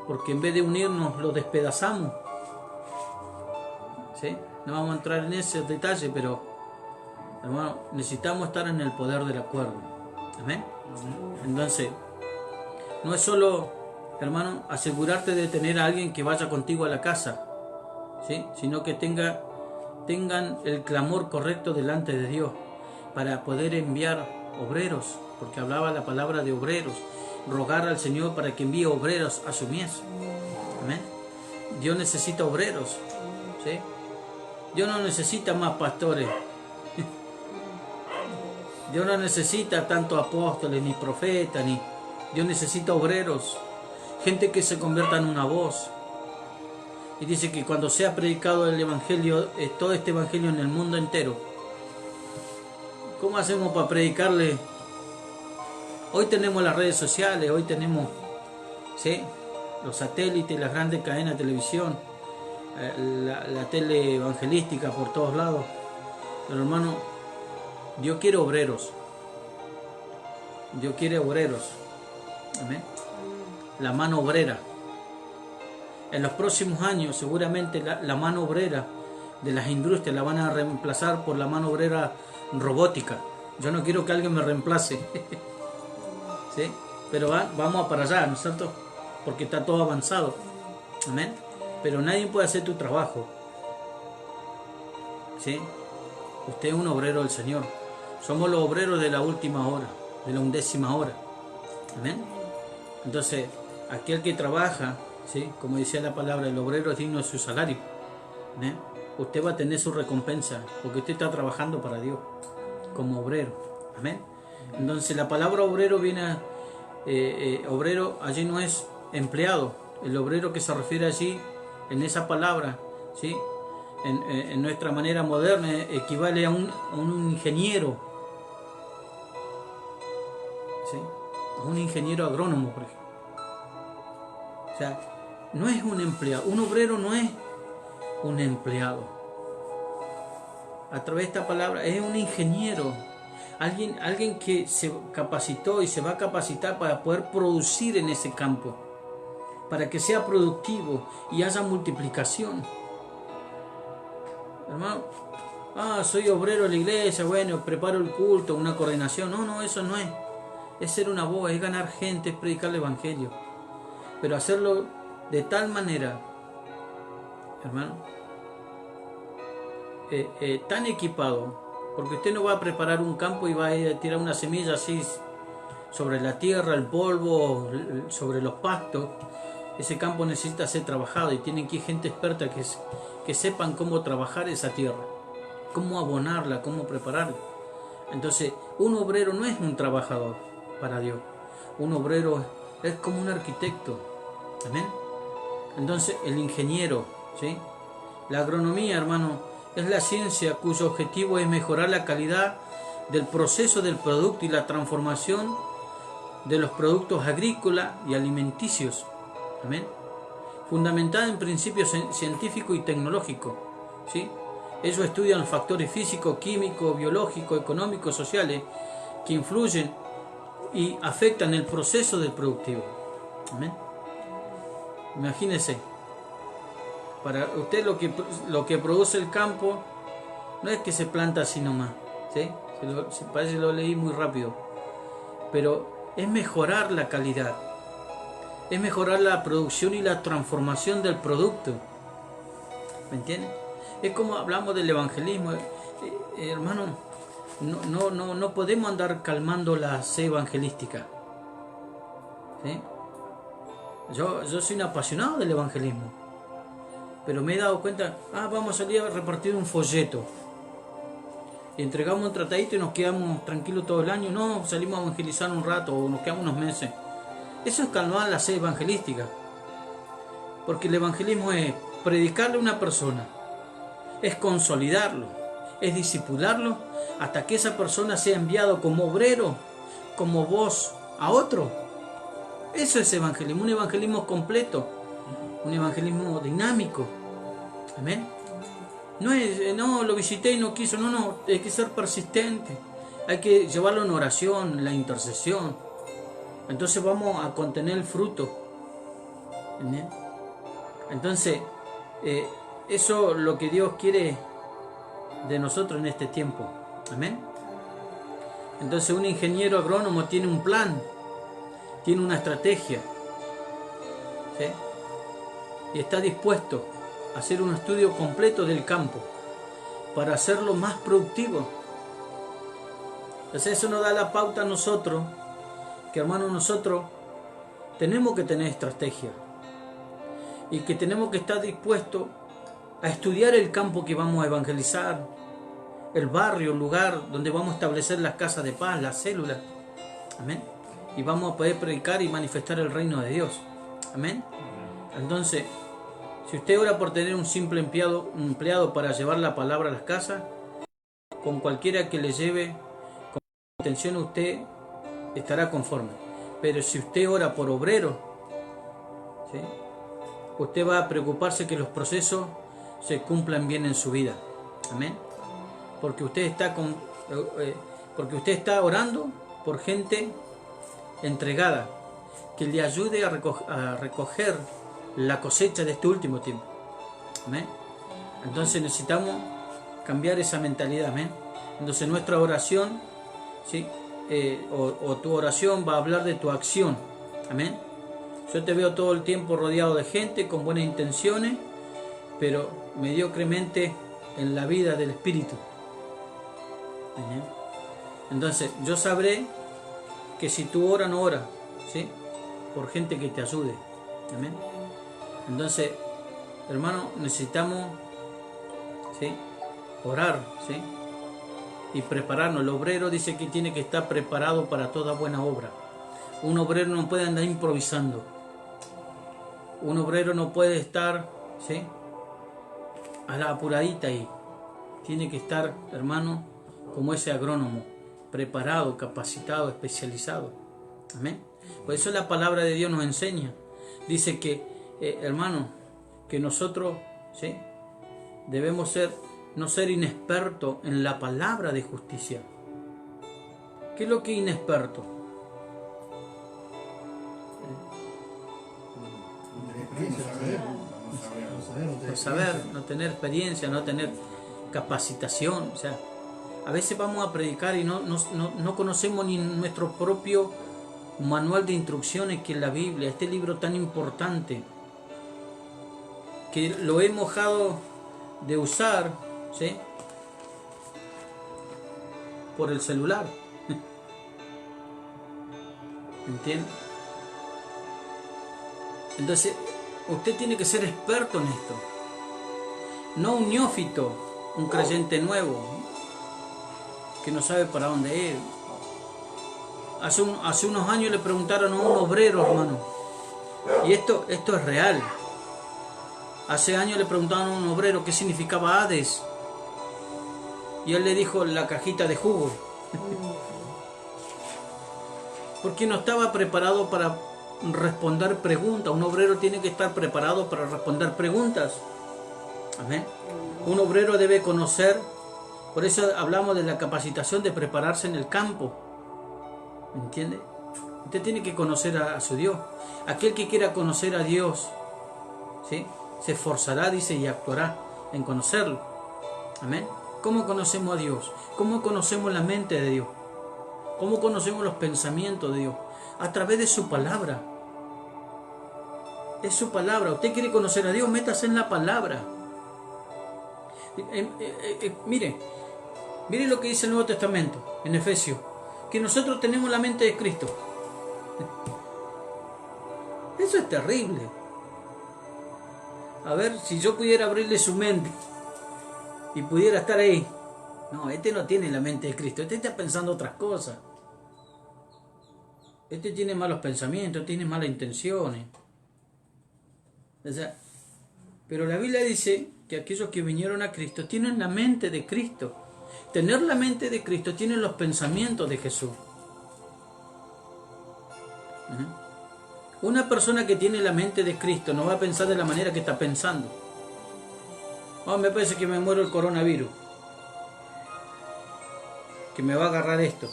porque en vez de unirnos lo despedazamos, ¿sí? No vamos a entrar en ese detalle, pero, hermano, necesitamos estar en el poder del acuerdo. Amén. Entonces, no es solo, hermano, asegurarte de tener a alguien que vaya contigo a la casa, ¿sí?, sino que tengan el clamor correcto delante de Dios para poder enviar obreros, porque hablaba la palabra de obreros, rogar al Señor para que envíe obreros a su mies. Amén. Dios necesita obreros, ¿sí? Dios no necesita más pastores. Dios no necesita tantos apóstoles ni profetas, Dios necesita obreros, gente que se convierta en una voz. Y dice que cuando sea predicado el evangelio, todo este evangelio en el mundo entero, ¿cómo hacemos para predicarle? Hoy tenemos las redes sociales, hoy tenemos, ¿sí?, los satélites, las grandes cadenas de televisión, la tele evangelística por todos lados. Pero, hermano, Dios quiere obreros. Dios quiere obreros. Amén. La mano obrera. En los próximos años seguramente la mano obrera de las industrias la van a reemplazar por la mano obrera robótica. Yo no quiero que alguien me reemplace. ¿Sí? Pero vamos para allá, ¿no es cierto? Porque está todo avanzado. Amén. Pero nadie puede hacer tu trabajo. ¿Sí? Usted es un obrero del Señor. Somos los obreros de la última hora, de la 11ª hora. Amén. Entonces, aquel que trabaja, ¿sí?, como decía la palabra, el obrero es digno de su salario. ¿Amén? Usted va a tener su recompensa, porque usted está trabajando para Dios, como obrero. Amén. Entonces, la palabra obrero viene a... obrero allí no es empleado. El obrero que se refiere allí, en esa palabra, ¿sí?, en nuestra manera moderna, equivale a un ingeniero, ¿sí?, a un ingeniero agrónomo, por ejemplo. O sea, no es un empleado. Un obrero no es un empleado. A través de esta palabra es un ingeniero, alguien que se capacitó y se va a capacitar para poder producir en ese campo, para que sea productivo y haya multiplicación. Hermano, soy obrero de la iglesia, bueno, preparo el culto, una coordinación. No, eso no es. es ser una voz, es ganar gente, es predicar el Evangelio. Pero hacerlo de tal manera, hermano, tan equipado, porque usted no va a preparar un campo y va a tirar una semilla así sobre la tierra, el polvo, sobre los pastos. Ese campo necesita ser trabajado y tienen que ir gente experta que sepan cómo trabajar esa tierra, cómo abonarla, cómo prepararla. Entonces, un obrero no es un trabajador para Dios. Un obrero es como un arquitecto. Amén. Entonces, el ingeniero, ¿sí? La agronomía, hermano, es la ciencia cuyo objetivo es mejorar la calidad del proceso del producto y la transformación de los productos agrícolas y alimenticios. Amén. Fundamentada en principios científicos y tecnológicos, ¿sí? Ellos estudian los factores físicos, químicos, biológicos, económicos, sociales que influyen y afectan el proceso del productivo. Amén. Imagínense, para usted lo que produce el campo no es que se planta así nomás, ¿sí? Parece que lo leí muy rápido, pero es mejorar la calidad, es mejorar la producción y la transformación del producto. ¿Me entienden? Es como hablamos del evangelismo, hermano, no podemos andar calmando la sed evangelística, ¿sí? Yo soy un apasionado del evangelismo, pero me he dado cuenta, vamos a salir a repartir un folleto y entregamos un tratadito y nos quedamos tranquilos todo el año. No, salimos a evangelizar un rato o nos quedamos unos meses. Eso es calmar la sed evangelística, porque el evangelismo es predicarle a una persona, es consolidarlo, es discipularlo hasta que esa persona sea enviado como obrero, como voz a otro. Eso es evangelismo, un evangelismo completo, un evangelismo dinámico. Amén. No es, no, lo visité y no quiso, no, hay que ser persistente, hay que llevarlo en oración, en la intercesión. Entonces vamos a contener el fruto. ¿Amén? Entonces, eso es lo que Dios quiere de nosotros en este tiempo. Amén. Entonces un ingeniero agrónomo tiene un plan, tiene una estrategia, ¿sí? Y está dispuesto a hacer un estudio completo del campo para hacerlo más productivo. Entonces eso nos da la pauta a nosotros, que hermanos, nosotros tenemos que tener estrategia y que tenemos que estar dispuestos a estudiar el campo que vamos a evangelizar, el barrio, el lugar donde vamos a establecer las casas de paz, las células. Amén. Y vamos a poder predicar y manifestar el reino de Dios. Amén. Entonces, si usted ora por tener un simple empleado para llevar la palabra a las casas, con cualquiera que le lleve con intención, usted estará conforme. Pero si usted ora por obrero, ¿sí?, usted va a preocuparse que los procesos se cumplan bien en su vida. Amén. Porque usted está orando por gente entregada que le ayude a recoger la cosecha de este último tiempo. Amén. Entonces necesitamos cambiar esa mentalidad. Amén. Entonces nuestra oración, ¿sí?, o tu oración va a hablar de tu acción. Amén. Yo te veo todo el tiempo rodeado de gente con buenas intenciones, pero mediocremente en la vida del Espíritu. Amén. Entonces yo sabré que si tú oras, no oras, ¿sí?, por gente que te ayude. Amén. Entonces, hermano, necesitamos, ¿sí?, orar, ¿sí?, y prepararnos. El obrero dice que tiene que estar preparado para toda buena obra. Un obrero no puede andar improvisando. Un obrero no puede estar, ¿sí?, a la apuradita ahí. Tiene que estar, hermano, como ese agrónomo, preparado, capacitado, especializado. Amén. Por eso la palabra de Dios nos enseña. Dice que, hermano, que nosotros, ¿sí?, debemos no ser inexpertos en la palabra de justicia. ¿Qué es lo que es inexperto? No saber, no tener experiencia, no tener capacitación. O sea, a veces vamos a predicar y no conocemos ni nuestro propio un manual de instrucciones que es la Biblia, este libro tan importante, que lo hemos dejado de usar, ¿sí?, por el celular. ¿Entiende? Entonces, usted tiene que ser experto en esto. No un neófito, un creyente nuevo, que no sabe para dónde ir. Hace unos años le preguntaron a un obrero, hermano, y esto es real. Hace años le preguntaron a un obrero qué significaba Hades, y él le dijo la cajita de jugo. Porque no estaba preparado para responder preguntas. Un obrero tiene que estar preparado para responder preguntas. Amén. Un obrero debe conocer, por eso hablamos de la capacitación de prepararse en el campo. ¿Me entiende? Usted tiene que conocer a su Dios. Aquel que quiera conocer a Dios, ¿sí?, se esforzará, dice, y actuará en conocerlo. Amén. ¿Cómo conocemos a Dios? ¿Cómo conocemos la mente de Dios? ¿Cómo conocemos los pensamientos de Dios? A través de su palabra. Es su palabra. Usted quiere conocer a Dios, métase en la palabra. Mire lo que dice el Nuevo Testamento, en Efesios, que nosotros tenemos la mente de Cristo. Eso es terrible. A ver, si yo pudiera abrirle su mente y pudiera estar ahí. No, este no tiene la mente de Cristo, este está pensando otras cosas. Este tiene malos pensamientos, tiene malas intenciones. O sea, pero la Biblia dice que aquellos que vinieron a Cristo tienen la mente de Cristo. Tener la mente de Cristo tiene los pensamientos de Jesús. Una persona que tiene la mente de Cristo no va a pensar de la manera que está pensando. Oh, me parece que me muero el coronavirus, que me va a agarrar esto.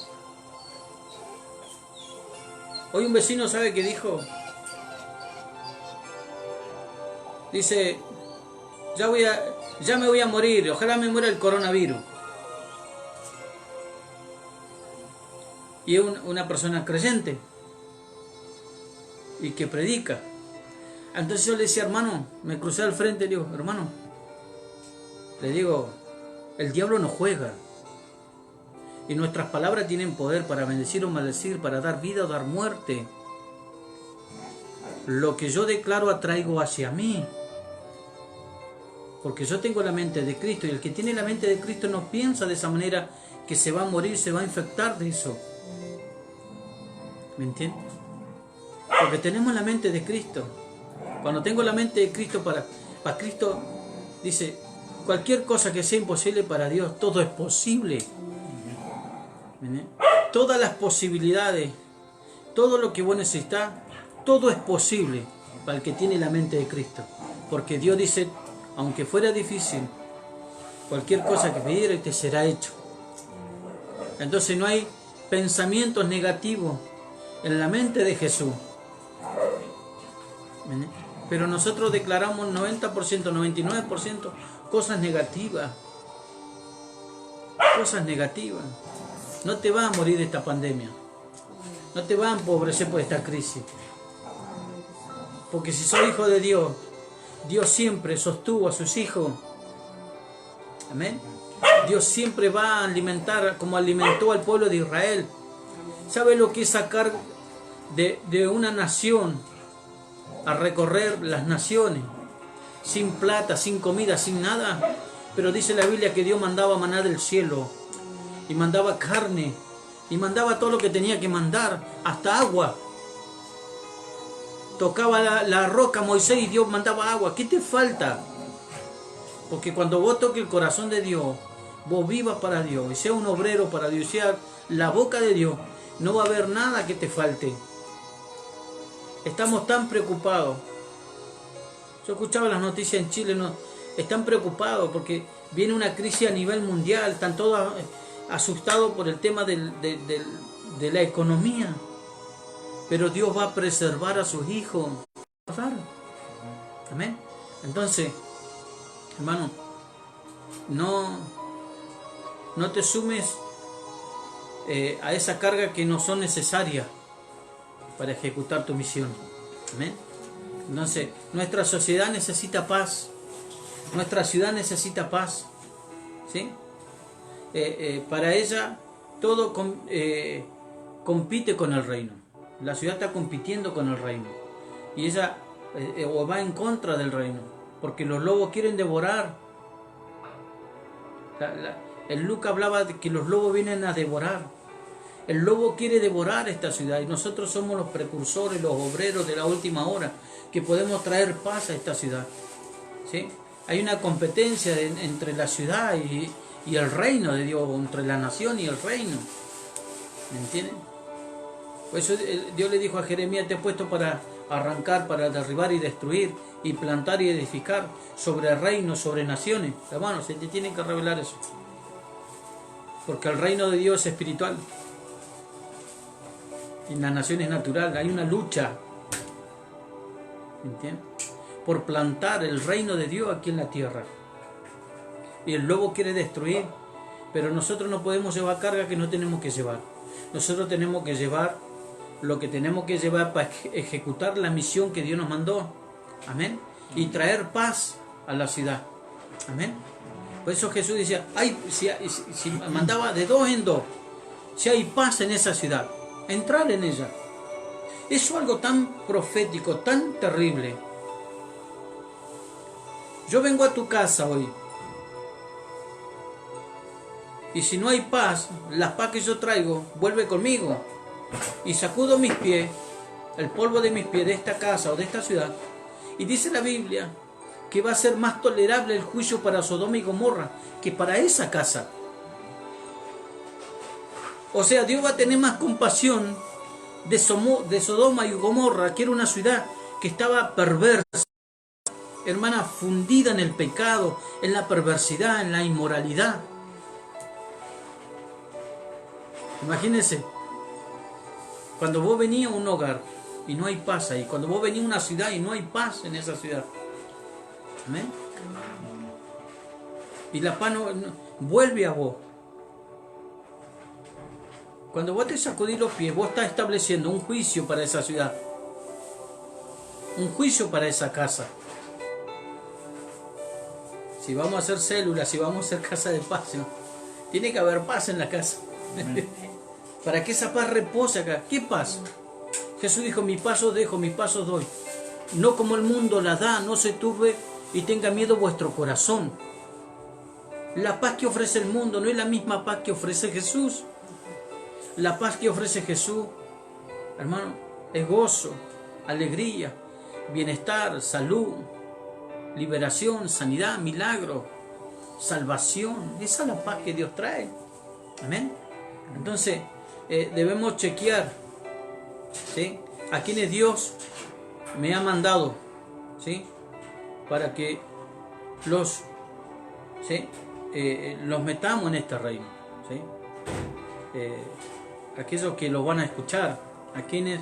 Hoy un vecino, ¿sabe qué dijo? Dice, ya me voy a morir, ojalá me muera el coronavirus. Y es una persona creyente y que predica. Entonces yo le decía, hermano, me crucé al frente y le digo, hermano, le digo, el diablo no juega. Y nuestras palabras tienen poder para bendecir o maldecir, para dar vida o dar muerte. Lo que yo declaro atraigo hacia mí. Porque yo tengo la mente de Cristo, y el que tiene la mente de Cristo no piensa de esa manera que se va a morir, se va a infectar de eso. ¿Me entiendes? Porque tenemos la mente de Cristo. Cuando tengo la mente de Cristo, para Cristo dice, cualquier cosa que sea imposible para Dios, todo es posible. Todas las posibilidades, todo lo que vos necesitas, todo es posible para el que tiene la mente de Cristo. Porque Dios dice, aunque fuera difícil, cualquier cosa que pidiera te será hecho. Entonces no hay pensamientos negativos en la mente de Jesús. Pero nosotros declaramos 90%, 99% cosas negativas. Cosas negativas. No te vas a morir de esta pandemia. No te vas a empobrecer por esta crisis. Porque si sos hijo de Dios, Dios siempre sostuvo a sus hijos. Amén. Dios siempre va a alimentar como alimentó al pueblo de Israel. ¿Sabe lo que es sacar de una nación a recorrer las naciones? Sin plata, sin comida, sin nada. Pero dice la Biblia que Dios mandaba maná del cielo. Y mandaba carne. Y mandaba todo lo que tenía que mandar. Hasta agua. Tocaba la roca Moisés y Dios mandaba agua. ¿Qué te falta? Porque cuando vos toques el corazón de Dios, vos vivas para Dios y seas un obrero para Dios, sea la boca de Dios, no va a haber nada que te falte. Estamos tan preocupados. Yo escuchaba las noticias en Chile, no, están preocupados porque viene una crisis a nivel mundial, están todos asustados por el tema de la economía. Pero Dios va a preservar a sus hijos. Amén. Entonces, hermano, no te sumes a esa carga que no son necesarias. para ejecutar tu misión. Amén. Entonces, nuestra sociedad necesita paz. Nuestra ciudad necesita paz. ¿Sí? Para ella, todo compite con el reino. La ciudad está compitiendo con el reino. Y ella o va en contra del reino. Porque los lobos quieren devorar. El Lucas hablaba de que los lobos vienen a devorar. El lobo quiere devorar esta ciudad y nosotros somos los precursores, los obreros de la última hora, que podemos traer paz a esta ciudad. ¿Sí? Hay una competencia entre la ciudad y el reino de Dios, entre la nación y el reino. ¿Me entienden? Por eso Dios le dijo a Jeremías: te he puesto para arrancar, para derribar y destruir, y plantar y edificar sobre reinos, sobre naciones. Hermanos, se te tienen que revelar eso. Porque el reino de Dios es espiritual. Y la nación es natural. Hay una lucha, ¿entiendes?, por plantar el reino de Dios aquí en la tierra. Y el lobo quiere destruir, pero nosotros no podemos llevar carga que no tenemos que llevar. Nosotros tenemos que llevar lo que tenemos que llevar para ejecutar la misión que Dios nos mandó. Amén. Y traer paz a la ciudad. Amén. Por eso Jesús decía: si mandaba de dos en dos, si hay paz en esa ciudad, entrar en ella. Eso es algo tan profético, tan terrible. Yo vengo a tu casa hoy, y si no hay paz, la paz que yo traigo vuelve conmigo, y sacudo mis pies, el polvo de mis pies de esta casa o de esta ciudad, y dice la Biblia que va a ser más tolerable el juicio para Sodoma y Gomorra que para esa casa. O sea, Dios va a tener más compasión de Sodoma y Gomorra, que era una ciudad que estaba perversa, hermana, fundida en el pecado, en la perversidad, en la inmoralidad. Imagínense, cuando vos venís a un hogar y no hay paz ahí, cuando vos venís a una ciudad y no hay paz en esa ciudad. Amén. Y la paz no vuelve a vos. Cuando vos te sacudís los pies, vos estás estableciendo un juicio para esa ciudad, un juicio para esa casa. Si vamos a hacer células, si vamos a hacer casa de paz, ¿no?, tiene que haber paz en la casa. Para que esa paz repose acá. ¿Qué paz? Jesús dijo: mi paz os dejo, mi paz os doy. No como el mundo la da, no se turbe y tenga miedo vuestro corazón. La paz que ofrece el mundo no es la misma paz que ofrece Jesús. La paz que ofrece Jesús, hermano, es gozo, alegría, bienestar, salud, liberación, sanidad, milagro, salvación. Esa es la paz que Dios trae. Amén. Entonces, debemos chequear, ¿sí?, a quienes Dios me ha mandado, ¿sí?, para que los metamos en este reino, ¿sí? Aquellos que los van a escuchar, a quienes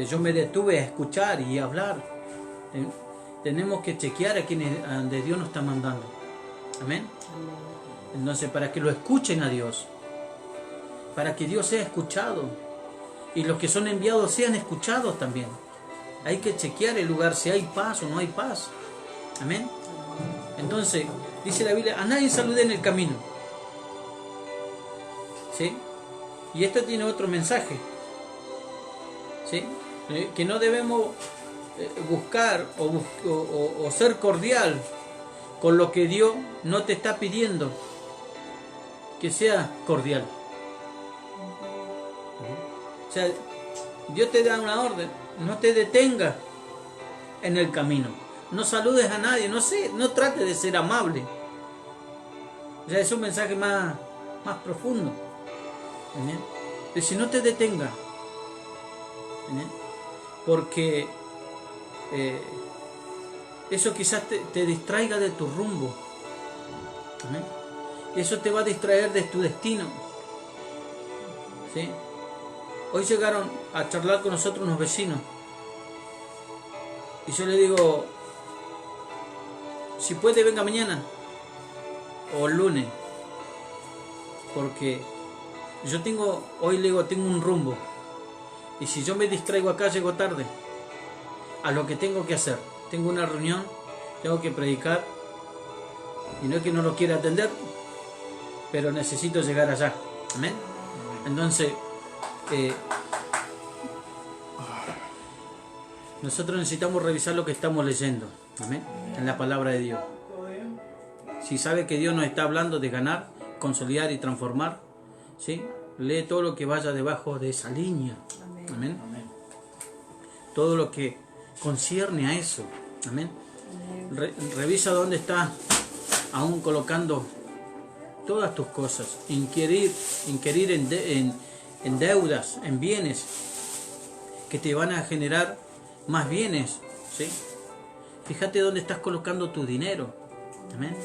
yo me detuve a escuchar y a hablar. Tenemos que chequear a quienes de Dios nos está mandando. Amén. Entonces, para que lo escuchen a Dios, para que Dios sea escuchado y los que son enviados sean escuchados también. Hay que chequear el lugar, si hay paz o no hay paz. Amén. Entonces, dice la Biblia: a nadie salude en el camino. ¿Sí? Y esto tiene otro mensaje. ¿Sí? Que no debemos buscar o ser cordial con lo que Dios no te está pidiendo que sea cordial. O sea, Dios te da una orden: no te detengas en el camino, no saludes a nadie, no trates de ser amable. O sea, es un mensaje más profundo. ¿Amén? Pero si no te detengas, ¿amén?, porque eso quizás te distraiga de tu rumbo. ¿Amén? Eso te va a distraer de tu destino. ¿Sí? Hoy llegaron a charlar con nosotros unos vecinos y yo le digo: si puede, venga mañana o el lunes, porque yo tengo un rumbo, Y si yo me distraigo acá, llego tarde a lo que tengo que hacer. Tengo una reunión, tengo que predicar, y no es que no lo quiera atender, pero necesito llegar allá. Amén. Entonces, nosotros necesitamos revisar lo que estamos leyendo. Amén. En la palabra de Dios. Si sabe que Dios nos está hablando de ganar, consolidar y transformar, ¿sí? Lee todo lo que vaya debajo de esa línea. Amén. Amén. Todo lo que concierne a eso. Amén. Revisa dónde está aún colocando todas tus cosas. Inquirir en deudas, en bienes que te van a generar más bienes, ¿sí? Fíjate dónde estás colocando tu dinero. Amén.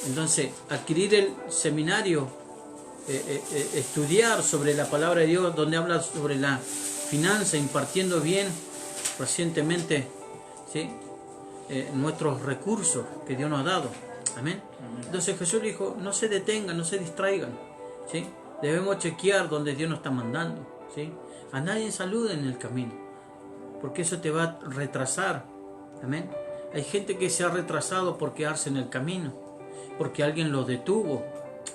Entonces, adquirir el seminario, estudiar sobre la palabra de Dios, donde habla sobre la finanza, impartiendo bien recientemente, ¿sí? Nuestros recursos que Dios nos ha dado. Amén. Entonces Jesús dijo, no se detengan, no se distraigan, ¿sí? Debemos chequear donde Dios nos está mandando, ¿sí? A nadie salude en el camino, porque eso te va a retrasar. Amén. Hay gente que se ha retrasado por quedarse en el camino, porque alguien lo detuvo.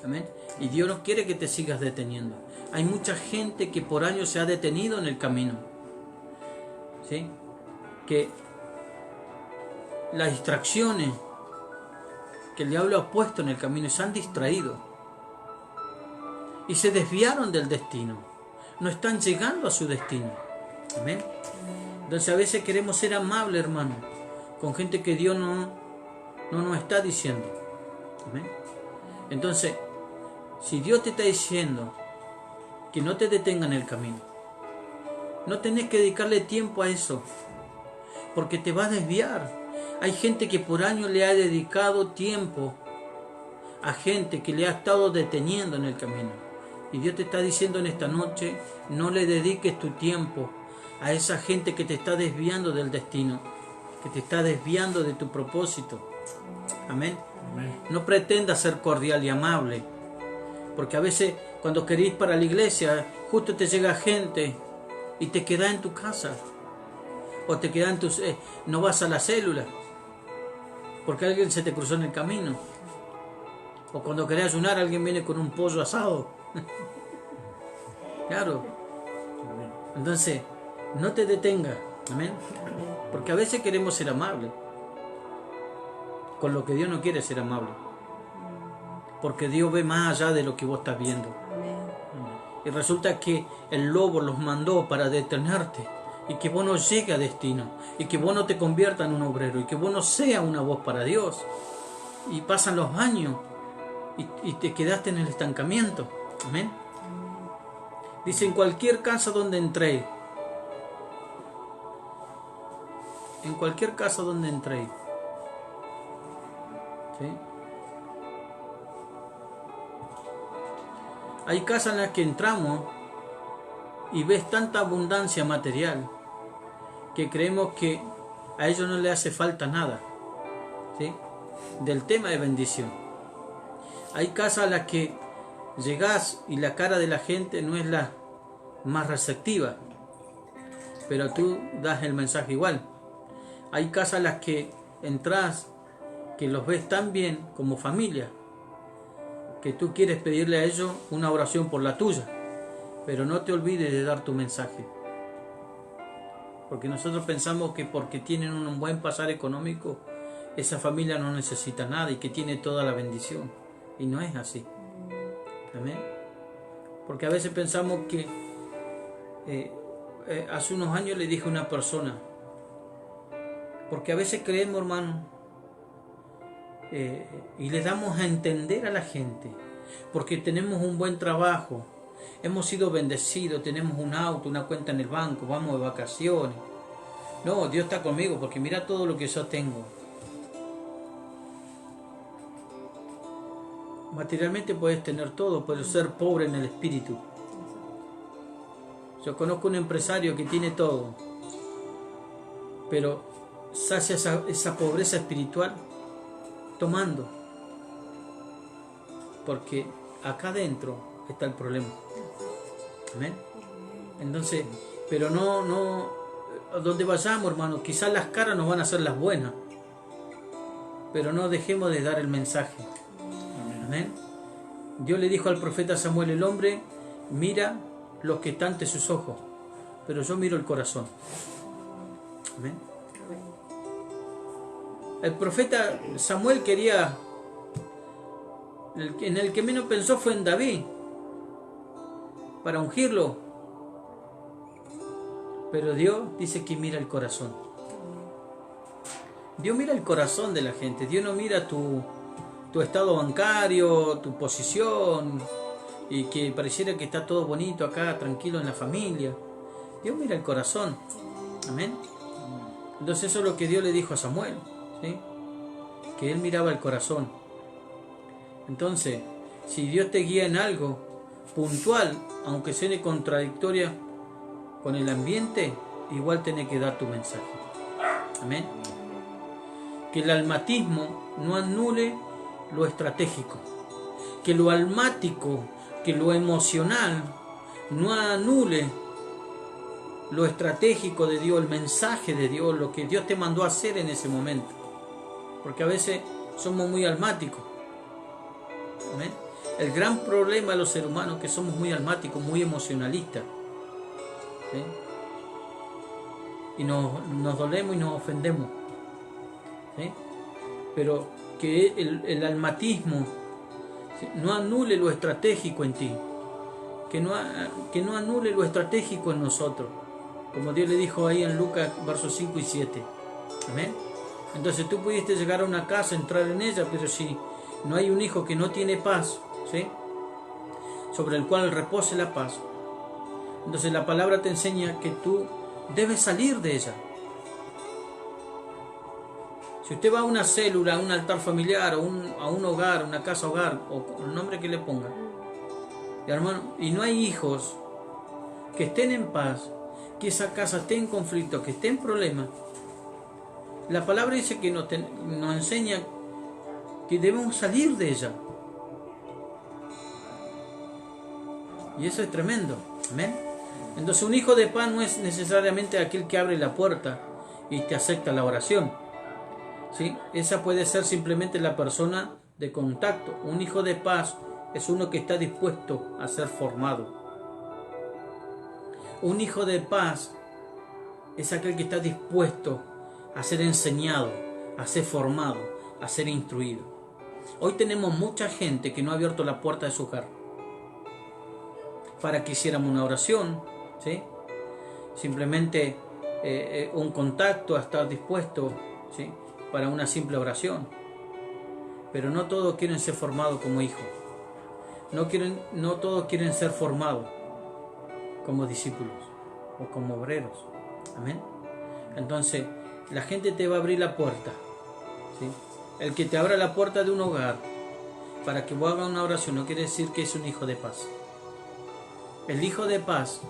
Amén. Y Dios no quiere que te sigas deteniendo. Hay mucha gente que por años se ha detenido en el camino, ¿sí? Que las distracciones que el diablo ha puesto en el camino se han distraído y se desviaron del destino. No están llegando a su destino. Amén. Entonces a veces queremos ser amables, hermano, con gente que Dios no nos está diciendo. Amén. Entonces, si Dios te está diciendo que no te detenga en el camino, no tenés que dedicarle tiempo a eso, porque te va a desviar. Hay gente que por años le ha dedicado tiempo a gente que le ha estado deteniendo en el camino. Y Dios te está diciendo en esta noche, no le dediques tu tiempo a esa gente que te está desviando del destino, que te está desviando de tu propósito. Amén. Amén. No pretendas ser cordial y amable, porque a veces cuando querés para la iglesia, justo te llega gente y te queda en tu casa, o te queda en tus, no vas a la célula, porque alguien se te cruzó en el camino, o cuando querés ayunar alguien viene con un pollo asado. Claro. Entonces, no te detengas. Amén. Porque a veces queremos ser amables con lo que Dios no quiere ser amable, porque Dios ve más allá de lo que vos estás viendo. Y resulta que el lobo los mandó para detenerte y que vos no llegues a destino, y que vos no te conviertas en un obrero, y que vos no seas una voz para Dios. Y pasan los años y te quedaste en el estancamiento. Amén. Dice, en cualquier casa donde entréis, en cualquier casa donde entréis, ¿sí? Hay casas en las que entramos y ves tanta abundancia material que creemos que a ellos no le hace falta nada, ¿sí? Del tema de bendición. Hay casas a las que llegás y la cara de la gente no es la más receptiva, pero tú das el mensaje igual. Hay casas a las que entras que los ves tan bien como familia, que tú quieres pedirle a ellos una oración por la tuya, pero no te olvides de dar tu mensaje, porque nosotros pensamos que porque tienen un buen pasar económico, esa familia no necesita nada y que tiene toda la bendición, y no es así. Amén. Porque a veces pensamos que hace unos años le dije a una persona, porque a veces creemos, hermano, y le damos a entender a la gente, porque tenemos un buen trabajo, hemos sido bendecidos, tenemos un auto, una cuenta en el banco, vamos de vacaciones. No, Dios está conmigo porque mira todo lo que yo tengo. Materialmente puedes tener todo, pero ser pobre en el espíritu. Yo conozco un empresario que tiene todo, pero sacia esa pobreza espiritual tomando, porque acá adentro está el problema. Amén. Entonces, pero no, donde vayamos, hermano, quizás las caras nos van a hacer las buenas, pero no dejemos de dar el mensaje. Amén. Dios le dijo al profeta Samuel: el hombre mira lo que está ante sus ojos, pero yo miro el corazón. Amén. El profeta Samuel quería, en el que menos pensó fue en David, para ungirlo, pero Dios dice que mira el corazón. Dios mira el corazón de la gente. Dios no mira tu estado bancario, tu posición, y que pareciera que está todo bonito acá, tranquilo en la familia. Dios mira el corazón. Amén. Entonces eso es lo que Dios le dijo a Samuel, ¿sí? Que él miraba el corazón. Entonces, si Dios te guía en algo puntual, aunque suene contradictoria con el ambiente, igual tenés que dar tu mensaje. Amén. Que el almatismo no anule lo estratégico, que lo almático, que lo emocional no anule lo estratégico de Dios, el mensaje de Dios, lo que Dios te mandó a hacer en ese momento, porque a veces somos muy almáticos. ¿Amén? El gran problema de los seres humanos es que somos muy almáticos, muy emocionalistas, ¿sí? Y nos dolemos y nos ofendemos, ¿sí? Pero que el almatismo, ¿sí?, no anule lo estratégico en ti, que no anule lo estratégico en nosotros, como Dios le dijo ahí en Lucas versos 5 y 7. Amén. Entonces tú pudiste llegar a una casa, entrar en ella, pero si no hay un hijo que no tiene paz, ¿sí?, sobre el cual repose la paz, entonces la palabra te enseña que tú debes salir de ella. Si usted va a una célula, a un altar familiar, a un hogar, una casa hogar, o el nombre que le ponga, hermano, y no hay hijos que estén en paz, que esa casa esté en conflicto, que esté en problemas, la palabra dice que nos enseña que debemos salir de ella. Y eso es tremendo. Amén. Entonces un hijo de paz no es necesariamente aquel que abre la puerta y te acepta la oración, ¿sí? Esa puede ser simplemente la persona de contacto. Un hijo de paz es uno que está dispuesto a ser formado. Un hijo de paz es aquel que está dispuesto a ser enseñado, a ser formado, a ser instruido. Hoy tenemos mucha gente que no ha abierto la puerta de su hogar para que hiciéramos una oración, ¿sí? Simplemente un contacto, a estar dispuesto, ¿sí?, para una simple oración. Pero no todos quieren ser formados como hijos. No todos quieren ser formados como discípulos o como obreros. Amén. Entonces la gente te va a abrir la puerta, ¿sí? El que te abra la puerta de un hogar para que vos hagas una oración no quiere decir que es un hijo de paz. El hijo de paz,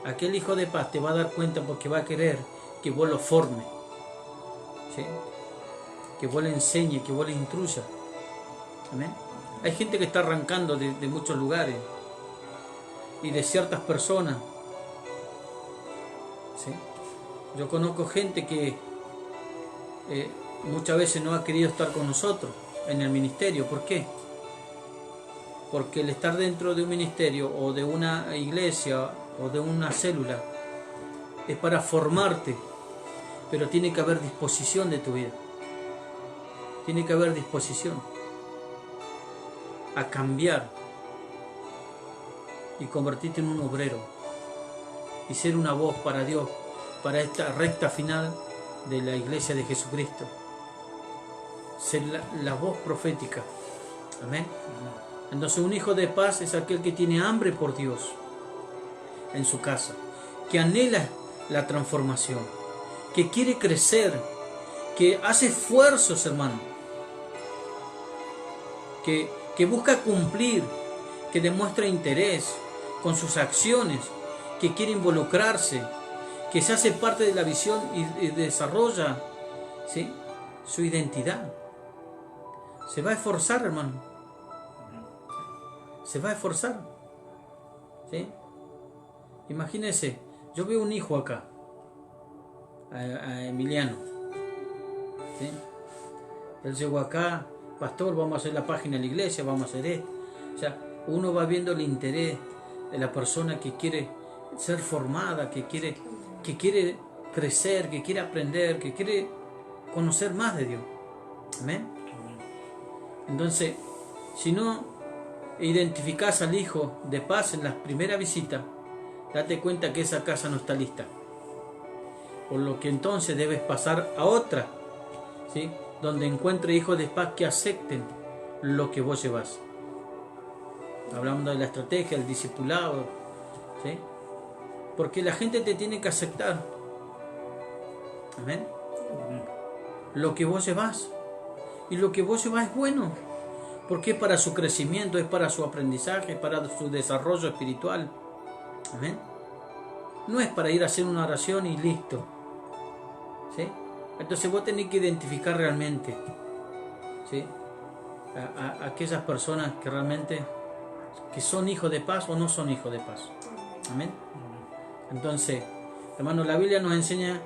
aquel hijo de paz te va a dar cuenta porque va a querer que vos lo formes, ¿sí?, que vos le enseñes, que vos le instruyas. Amén. Hay gente que está arrancando de muchos lugares y de ciertas personas, ¿sí? Yo conozco gente que muchas veces no ha querido estar con nosotros en el ministerio. ¿Por qué? Porque el estar dentro de un ministerio o de una iglesia o de una célula es para formarte, pero tiene que haber disposición de tu vida. Tiene que haber disposición a cambiar y convertirte en un obrero y ser una voz para Dios, para esta recta final de la iglesia de Jesucristo. Ser la voz profética. Amén. Entonces un hijo de paz es aquel que tiene hambre por Dios en su casa, que anhela la transformación, que quiere crecer, que hace esfuerzos, hermano, que busca cumplir, que demuestra interés con sus acciones, que quiere involucrarse, que se hace parte de la visión y desarrolla, ¿sí?, su identidad. Se va a esforzar, hermano. Se va a esforzar, ¿sí? Imagínense, yo veo un hijo acá, a Emiliano, ¿sí? Él llegó acá, pastor, vamos a hacer la página de la iglesia, vamos a hacer esto. O sea, uno va viendo el interés de la persona que quiere ser formada, que quiere crecer, que quiere aprender, que quiere conocer más de Dios. Amén. Entonces, si no identificás al hijo de paz en la primera visita, date cuenta que esa casa no está lista. Por lo que entonces debes pasar a otra, ¿sí? Donde encuentre hijos de paz que acepten lo que vos llevas. Hablando de la estrategia, el discipulado, ¿sí? Porque la gente te tiene que aceptar. Amén. Lo que vos llevas. Y lo que vos llevas es bueno. Porque es para su crecimiento, es para su aprendizaje, es para su desarrollo espiritual. Amén. No es para ir a hacer una oración y listo. ¿Sí? Entonces vos tenés que identificar realmente, ¿sí? a aquellas personas que realmente que son hijos de paz o no son hijos de paz. Amén. Entonces, hermano, la Biblia nos enseña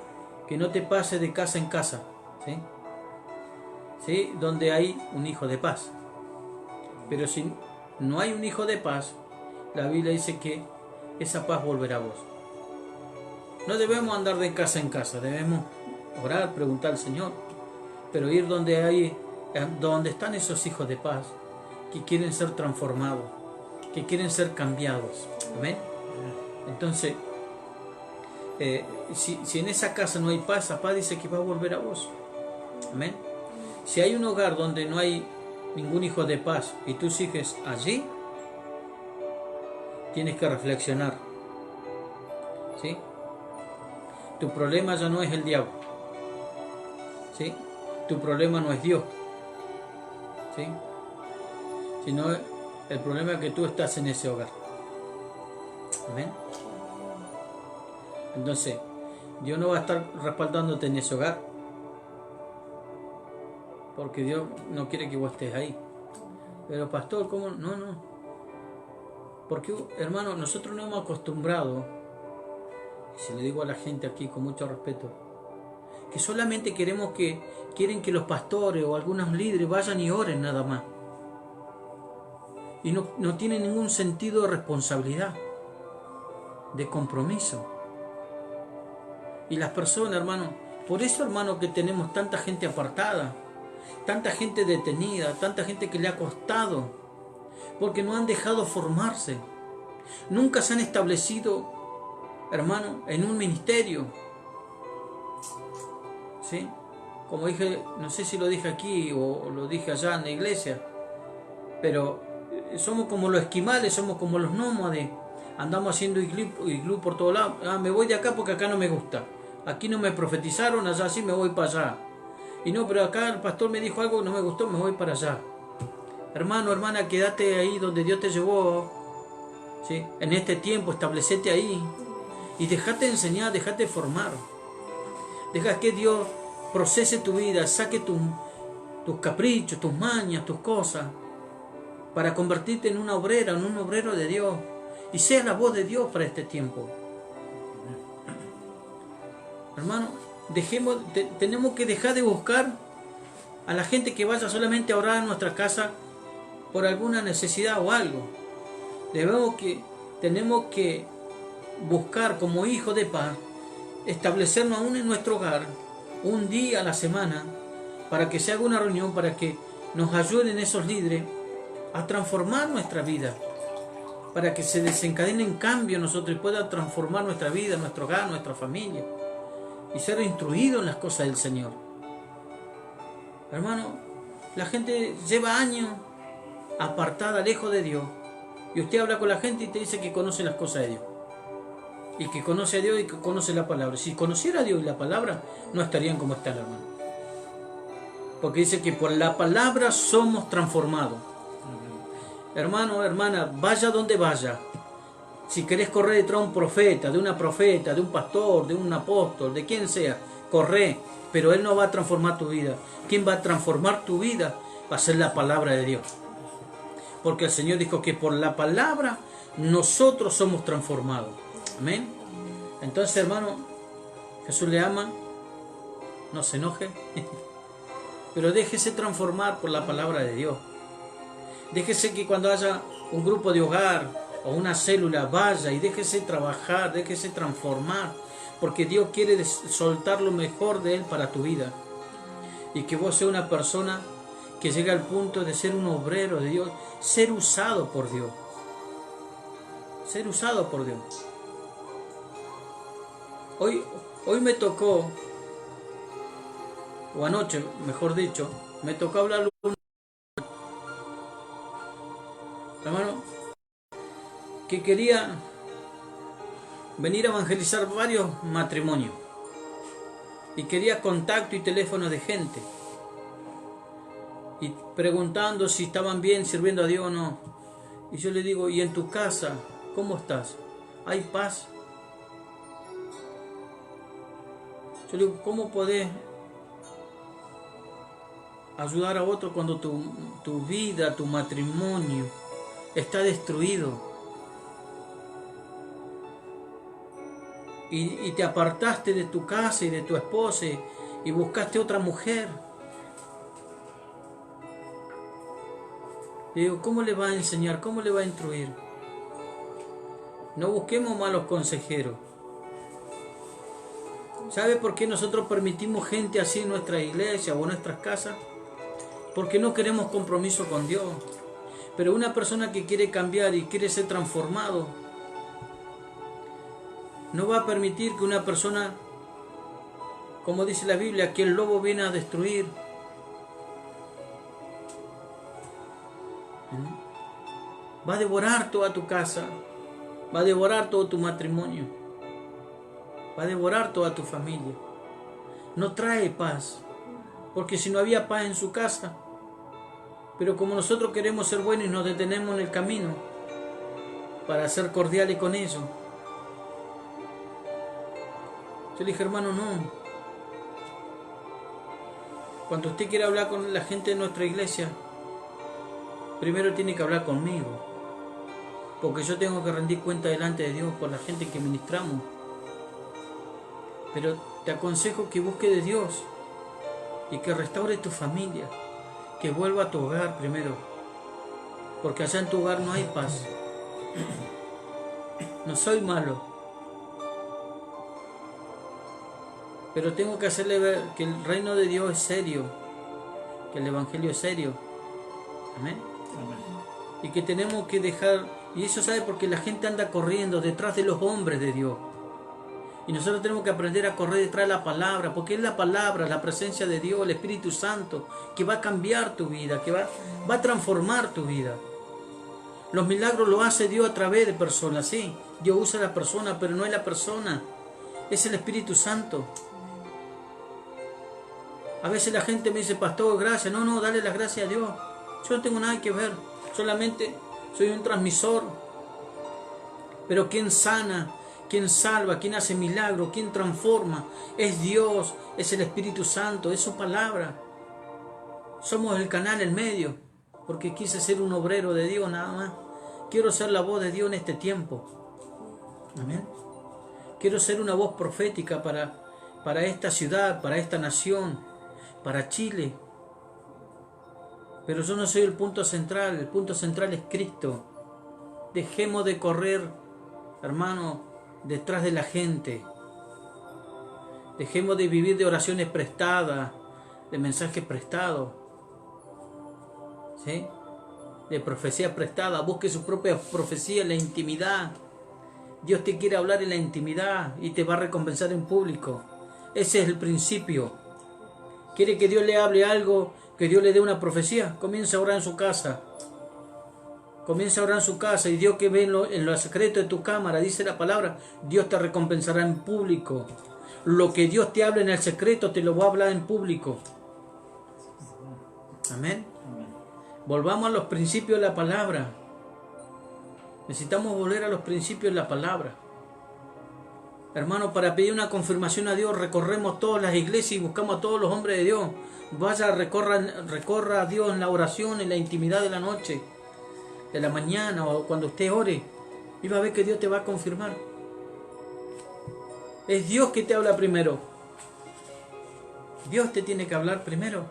que no te pases de casa en casa, ¿sí? ¿Sí? Donde hay un hijo de paz. Pero si no hay un hijo de paz, la Biblia dice que esa paz volverá a vos. No debemos andar de casa en casa, debemos orar, preguntar al Señor, pero ir donde están esos hijos de paz que quieren ser transformados, que quieren ser cambiados. Amén. Entonces, si en esa casa no hay paz, la paz dice que va a volver a vos. Amén. Si hay un hogar donde no hay ningún hijo de paz y tú sigues allí, tienes que reflexionar, ¿sí? Tu problema ya no es el diablo, ¿sí? Tu problema no es Dios, ¿sí? Sino el problema es que tú estás en ese hogar. Amén. Entonces, Dios no va a estar respaldándote en ese hogar, porque Dios no quiere que vos estés ahí. Pero pastor, ¿cómo? No. Porque, hermano, nosotros nos hemos acostumbrado, y se lo digo a la gente aquí con mucho respeto, que solamente quieren que los pastores o algunos líderes vayan y oren nada más. Y no tienen ningún sentido de responsabilidad, de compromiso. Y las personas, hermano, por eso, hermano, que tenemos tanta gente apartada, tanta gente detenida, tanta gente que le ha costado, porque no han dejado formarse, nunca se han establecido, hermano, en un ministerio, ¿sí? Como dije, no sé si lo dije aquí o lo dije allá en la iglesia, pero somos como los esquimales, somos como los nómades, andamos haciendo iglú por todos lados. Me voy de acá porque acá no me gusta, aquí no me profetizaron, allá sí me voy para allá. Y no, pero acá el pastor me dijo algo que no me gustó, me voy para allá. Hermano, hermana, quédate ahí donde Dios te llevó, ¿sí? En este tiempo, establecete ahí. Y dejate enseñar, dejate formar. Deja que Dios procese tu vida, saque tus caprichos, tus mañas, tus cosas, para convertirte en una obrera, en un obrero de Dios. Y sea la voz de Dios para este tiempo. Hermano, tenemos que dejar de buscar a la gente que vaya solamente a orar en nuestra casa por alguna necesidad o algo. Tenemos que buscar como hijos de paz, establecernos aún en nuestro hogar, un día a la semana, para que se haga una reunión, para que nos ayuden esos líderes a transformar nuestra vida, para que se desencadenen cambios nosotros y puedan transformar nuestra vida, nuestro hogar, nuestra familia, y ser instruidos en las cosas del Señor. Hermano, la gente lleva años apartada, lejos de Dios, y usted habla con la gente y te dice que conoce las cosas de Dios, y que conoce a Dios y que conoce la palabra. Si conociera a Dios y la palabra, no estarían como están, hermano, porque dice que por la palabra somos transformados. Hermano, hermana, vaya donde vaya, si querés correr detrás de un profeta, de una profeta, de un pastor, de un apóstol, de quien sea, corre, pero él no va a transformar tu vida. ¿Quién va a transformar tu vida? Va a ser la palabra de Dios. Porque el Señor dijo que por la palabra nosotros somos transformados. Amén. Entonces, hermano, Jesús le ama, no se enoje, pero déjese transformar por la palabra de Dios. Déjese que cuando haya un grupo de hogar o una célula, vaya y déjese trabajar, déjese transformar, porque Dios quiere soltar lo mejor de Él para tu vida. Y que vos seas una persona que llegue al punto de ser un obrero de Dios, ser usado por Dios. Ser usado por Dios. Hoy me tocó, o anoche, mejor dicho, me tocó hablar con un hermano que quería venir a evangelizar varios matrimonios y quería contacto y teléfono de gente y preguntando si estaban bien sirviendo a Dios o no. Y yo le digo, ¿y en tu casa cómo estás? ¿Hay paz? Yo le digo, ¿cómo podés ayudar a otro cuando tu vida, tu matrimonio está destruido? Y te apartaste de tu casa y de tu esposa y buscaste otra mujer. Le digo, ¿cómo le va a enseñar? ¿Cómo le va a instruir? No busquemos malos consejeros. ¿Sabe por qué nosotros permitimos gente así en nuestra iglesia o en nuestras casas? Porque no queremos compromiso con Dios. Pero una persona que quiere cambiar y quiere ser transformado, no va a permitir que una persona, como dice la Biblia, que el lobo viene a destruir. Va a devorar toda tu casa, va a devorar todo tu matrimonio, va a devorar toda tu familia. No trae paz, porque si no había paz en su casa, pero como nosotros queremos ser buenos y nos detenemos en el camino para ser cordiales con ellos, yo le dije, hermano, no. Cuando usted quiere hablar con la gente de nuestra iglesia, primero tiene que hablar conmigo, porque yo tengo que rendir cuenta delante de Dios por la gente que ministramos. Pero te aconsejo que busques de Dios y que restaure tu familia, que vuelva a tu hogar primero, porque allá en tu hogar no hay paz. No soy malo, pero tengo que hacerle ver que el reino de Dios es serio, que el evangelio es serio. Amén. Amén. Y que tenemos que dejar, y eso sabe porque la gente anda corriendo detrás de los hombres de Dios. Y nosotros tenemos que aprender a correr detrás de la palabra, porque es la palabra, la presencia de Dios, el Espíritu Santo, que va a cambiar tu vida, que va a transformar tu vida. Los milagros lo hace Dios a través de personas, sí. Dios usa a la persona, pero no es la persona, es el Espíritu Santo. A veces la gente me dice, pastor, gracias. No, dale las gracias a Dios. Yo no tengo nada que ver, solamente soy un transmisor. Pero quien sana, quien salva, quien hace milagros, quien transforma, es Dios, es el Espíritu Santo, es su palabra. Somos el canal, el medio, porque quise ser un obrero de Dios nada más. Quiero ser la voz de Dios en este tiempo. Amén. Quiero ser una voz profética para esta ciudad, para esta nación, para Chile. Pero yo no soy el punto central es Cristo. Dejemos de correr, hermano, detrás de la gente. Dejemos de vivir de oraciones prestadas, de mensajes prestados, ¿sí? De profecía prestada. Busque su propia profecía en la intimidad. Dios te quiere hablar en la intimidad y te va a recompensar en público. Ese es el principio. ¿Quiere que Dios le hable algo? Que Dios le dé una profecía. Comienza a orar en su casa. Comienza a orar en su casa. Y Dios que ve en lo secreto de tu cámara, dice la palabra, Dios te recompensará en público. Lo que Dios te hable en el secreto, te lo va a hablar en público. Amén. Volvamos a los principios de la palabra. Necesitamos volver a los principios de la palabra. Hermano, para pedir una confirmación a Dios, recorremos todas las iglesias y buscamos a todos los hombres de Dios. Vaya, recorra a Dios en la oración, en la intimidad de la noche, de la mañana o cuando usted ore. Y va a ver que Dios te va a confirmar. Es Dios que te habla primero. Dios te tiene que hablar primero.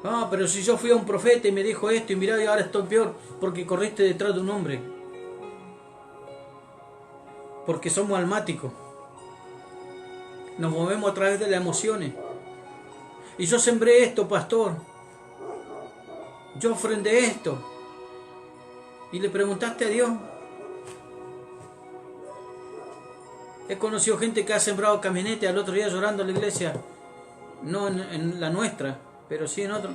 Ah, pero si yo fui a un profeta y me dijo esto y mirá, y ahora estoy peor porque corriste detrás de un hombre. Porque somos almáticos. Nos movemos a través de las emociones. Y yo sembré esto, pastor. Yo ofrendé esto. Y le preguntaste a Dios. He conocido gente que ha sembrado camionetas al otro día llorando en la iglesia. No en la nuestra, pero sí en otro.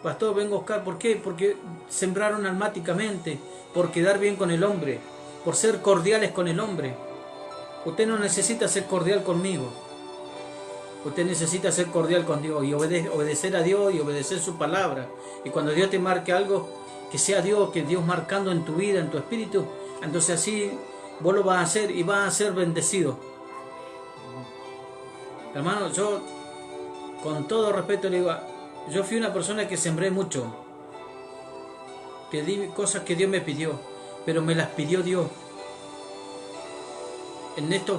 Pastor, vengo a buscar. ¿Por qué? Porque sembraron almáticamente. Por quedar bien con el hombre. Por ser cordiales con el hombre. Usted no necesita ser cordial conmigo. Usted necesita ser cordial con Dios y obedecer a Dios y obedecer su palabra. Y cuando Dios te marque algo, que sea Dios, que Dios marcando en tu vida, en tu espíritu, entonces así vos lo vas a hacer y vas a ser bendecido. Hermano, yo con todo respeto le digo, yo fui una persona que sembré mucho, que di cosas que Dios me pidió, pero me las pidió Dios. En estos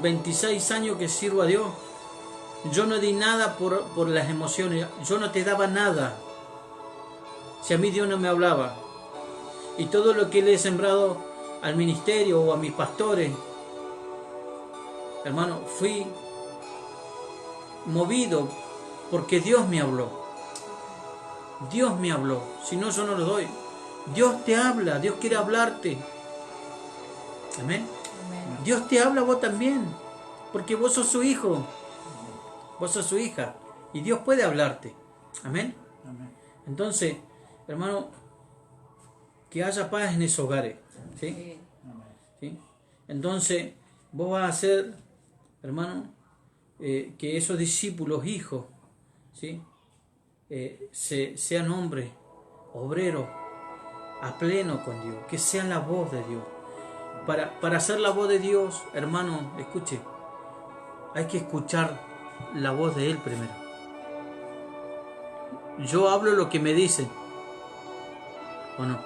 26 años que sirvo a Dios, yo no di nada por las emociones. Yo no te daba nada si a mí Dios no me hablaba. Y todo lo que le he sembrado al ministerio o a mis pastores, hermano, fui movido porque Dios me habló. Dios me habló. Si no, yo no lo doy. Dios te habla. Dios quiere hablarte. Amén. Dios te habla a vos también. Porque vos sos su hijo. Vos sos su hija y Dios puede hablarte. Amén. Amén. Entonces, hermano, que haya paz en esos hogares. ¿Sí? ¿Sí? Entonces, vos vas a hacer, hermano, que esos discípulos, hijos, ¿sí? Sean hombres, obreros, a pleno con Dios. Que sean la voz de Dios. Para hacer la voz de Dios, hermano, escuche, hay que escuchar la voz de Él primero. Yo hablo lo que me dicen, ¿o no?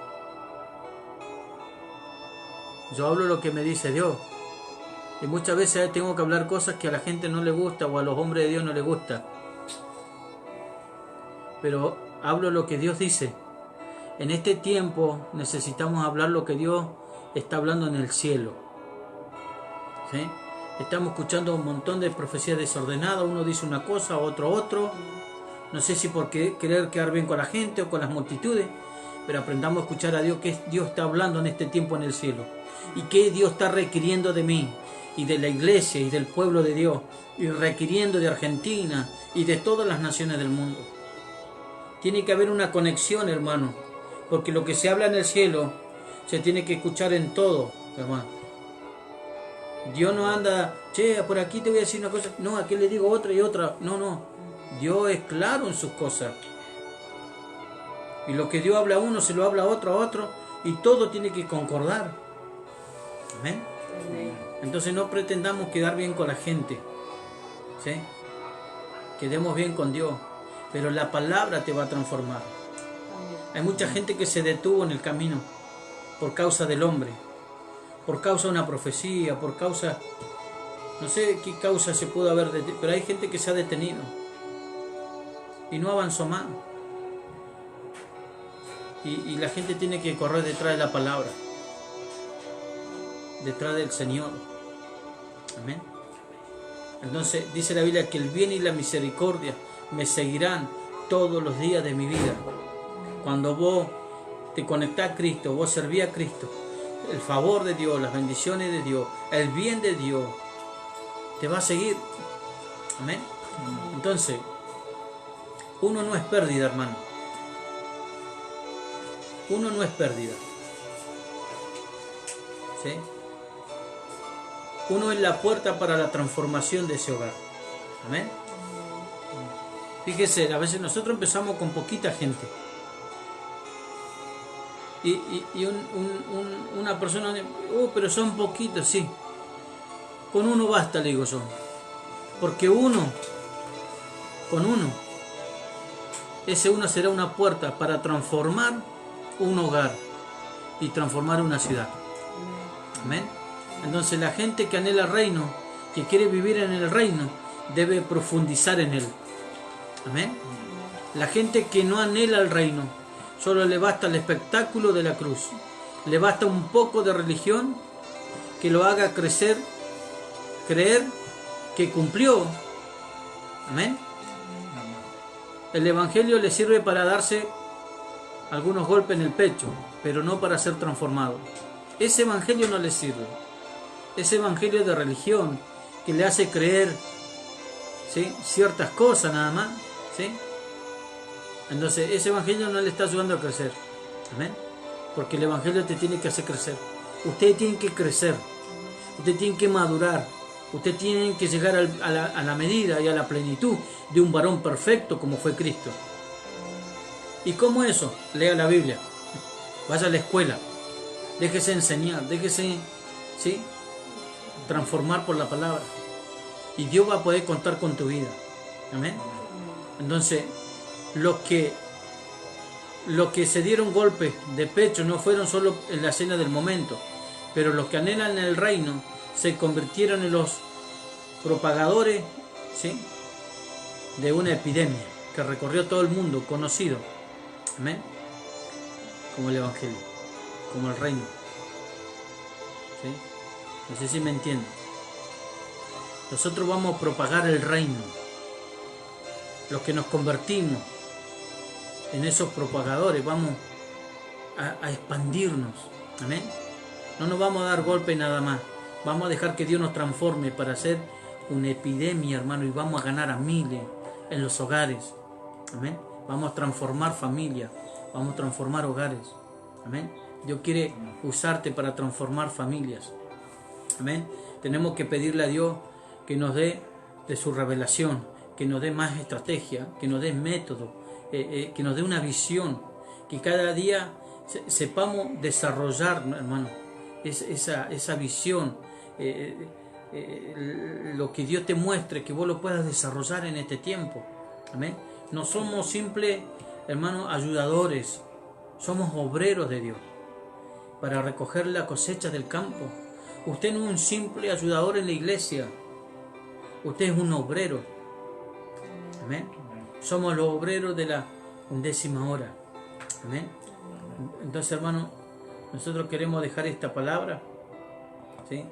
Yo hablo lo que me dice Dios. Y muchas veces tengo que hablar cosas que a la gente no le gusta o a los hombres de Dios no les gusta. Pero hablo lo que Dios dice. En este tiempo necesitamos hablar lo que Dios está hablando en el cielo. ¿Sí? Estamos escuchando un montón de profecías desordenadas. Uno dice una cosa, otro. No sé si por querer quedar bien con la gente o con las multitudes. Pero aprendamos a escuchar a Dios, que Dios está hablando en este tiempo en el cielo. Y que Dios está requiriendo de mí y de la iglesia y del pueblo de Dios. Y requiriendo de Argentina y de todas las naciones del mundo. Tiene que haber una conexión, hermano. Porque lo que se habla en el cielo se tiene que escuchar en todo, hermano. Dios no anda, che, por aquí te voy a decir una cosa, no, aquí le digo otra y otra. No. Dios es claro en sus cosas. Y lo que Dios habla a uno, se lo habla a otro, y todo tiene que concordar. Amén. Entonces no pretendamos quedar bien con la gente. ¿Sí? Quedemos bien con Dios. Pero la palabra te va a transformar. Hay mucha gente que se detuvo en el camino por causa del hombre. Por causa de una profecía, por causa, no sé qué causa se pudo haber detenido, pero hay gente que se ha detenido y no avanzó más. Y la gente tiene que correr detrás de la palabra, detrás del Señor. Amén. Entonces dice la Biblia que el bien y la misericordia me seguirán todos los días de mi vida. Cuando vos te conectás a Cristo, vos servís a Cristo, el favor de Dios, las bendiciones de Dios, el bien de Dios, te va a seguir. Amén. Entonces, uno no es pérdida, hermano. Uno no es pérdida. ¿Sí? Uno es la puerta para la transformación de ese hogar. Amén. Fíjese, a veces nosotros empezamos con poquita gente. Y una persona, pero son poquitos, sí. Con uno basta, le digo yo. Porque con uno, ese uno será una puerta para transformar un hogar y transformar una ciudad. Amén. Entonces la gente que anhela el reino, que quiere vivir en el reino, debe profundizar en él. Amén. La gente que no anhela el reino, solo le basta el espectáculo de la cruz. Le basta un poco de religión que lo haga crecer, creer que cumplió. Amén. El evangelio le sirve para darse algunos golpes en el pecho, pero no para ser transformado. Ese evangelio no le sirve. Ese evangelio de religión que le hace creer, ¿sí?, ciertas cosas nada más, ¿sí? Entonces ese evangelio no le está ayudando a crecer. Amén. Porque el evangelio te tiene que hacer crecer. Ustedes tienen que crecer. Ustedes tienen que madurar. Ustedes tienen que llegar a la medida y a la plenitud de un varón perfecto como fue Cristo. ¿Y cómo eso? Lea la Biblia. Vaya a la escuela. Déjese enseñar. Déjese, ¿sí?, transformar por la palabra. Y Dios va a poder contar con tu vida. Amén. Entonces, los que se dieron golpes de pecho no fueron solo en la cena del momento, pero los que anhelan el reino se convirtieron en los propagadores, ¿sí?, de una epidemia que recorrió todo el mundo, conocido. Amén. Como el evangelio, como el reino. ¿Sí? No sé si me entienden. Nosotros vamos a propagar el reino. Los que nos convertimos en esos propagadores, vamos a expandirnos. Amén. No nos vamos a dar golpe nada más. Vamos a dejar que Dios nos transforme para hacer una epidemia, hermano, y vamos a ganar a miles en los hogares. Amén. Vamos a transformar familias, vamos a transformar hogares. Amén. Dios quiere usarte para transformar familias. Amén. Tenemos que pedirle a Dios que nos dé de su revelación, que nos dé más estrategia, que nos dé método, que nos dé una visión, que cada día sepamos desarrollar, hermano, esa visión, lo que Dios te muestre, que vos lo puedas desarrollar en este tiempo. Amén. No somos simples, hermanos, ayudadores, somos obreros de Dios para recoger la cosecha del campo. Usted no es un simple ayudador en la iglesia, usted es un obrero. Amén. Somos los obreros de la 11ª hora. Amén. Entonces, hermano, nosotros queremos dejar esta palabra, ¿sí?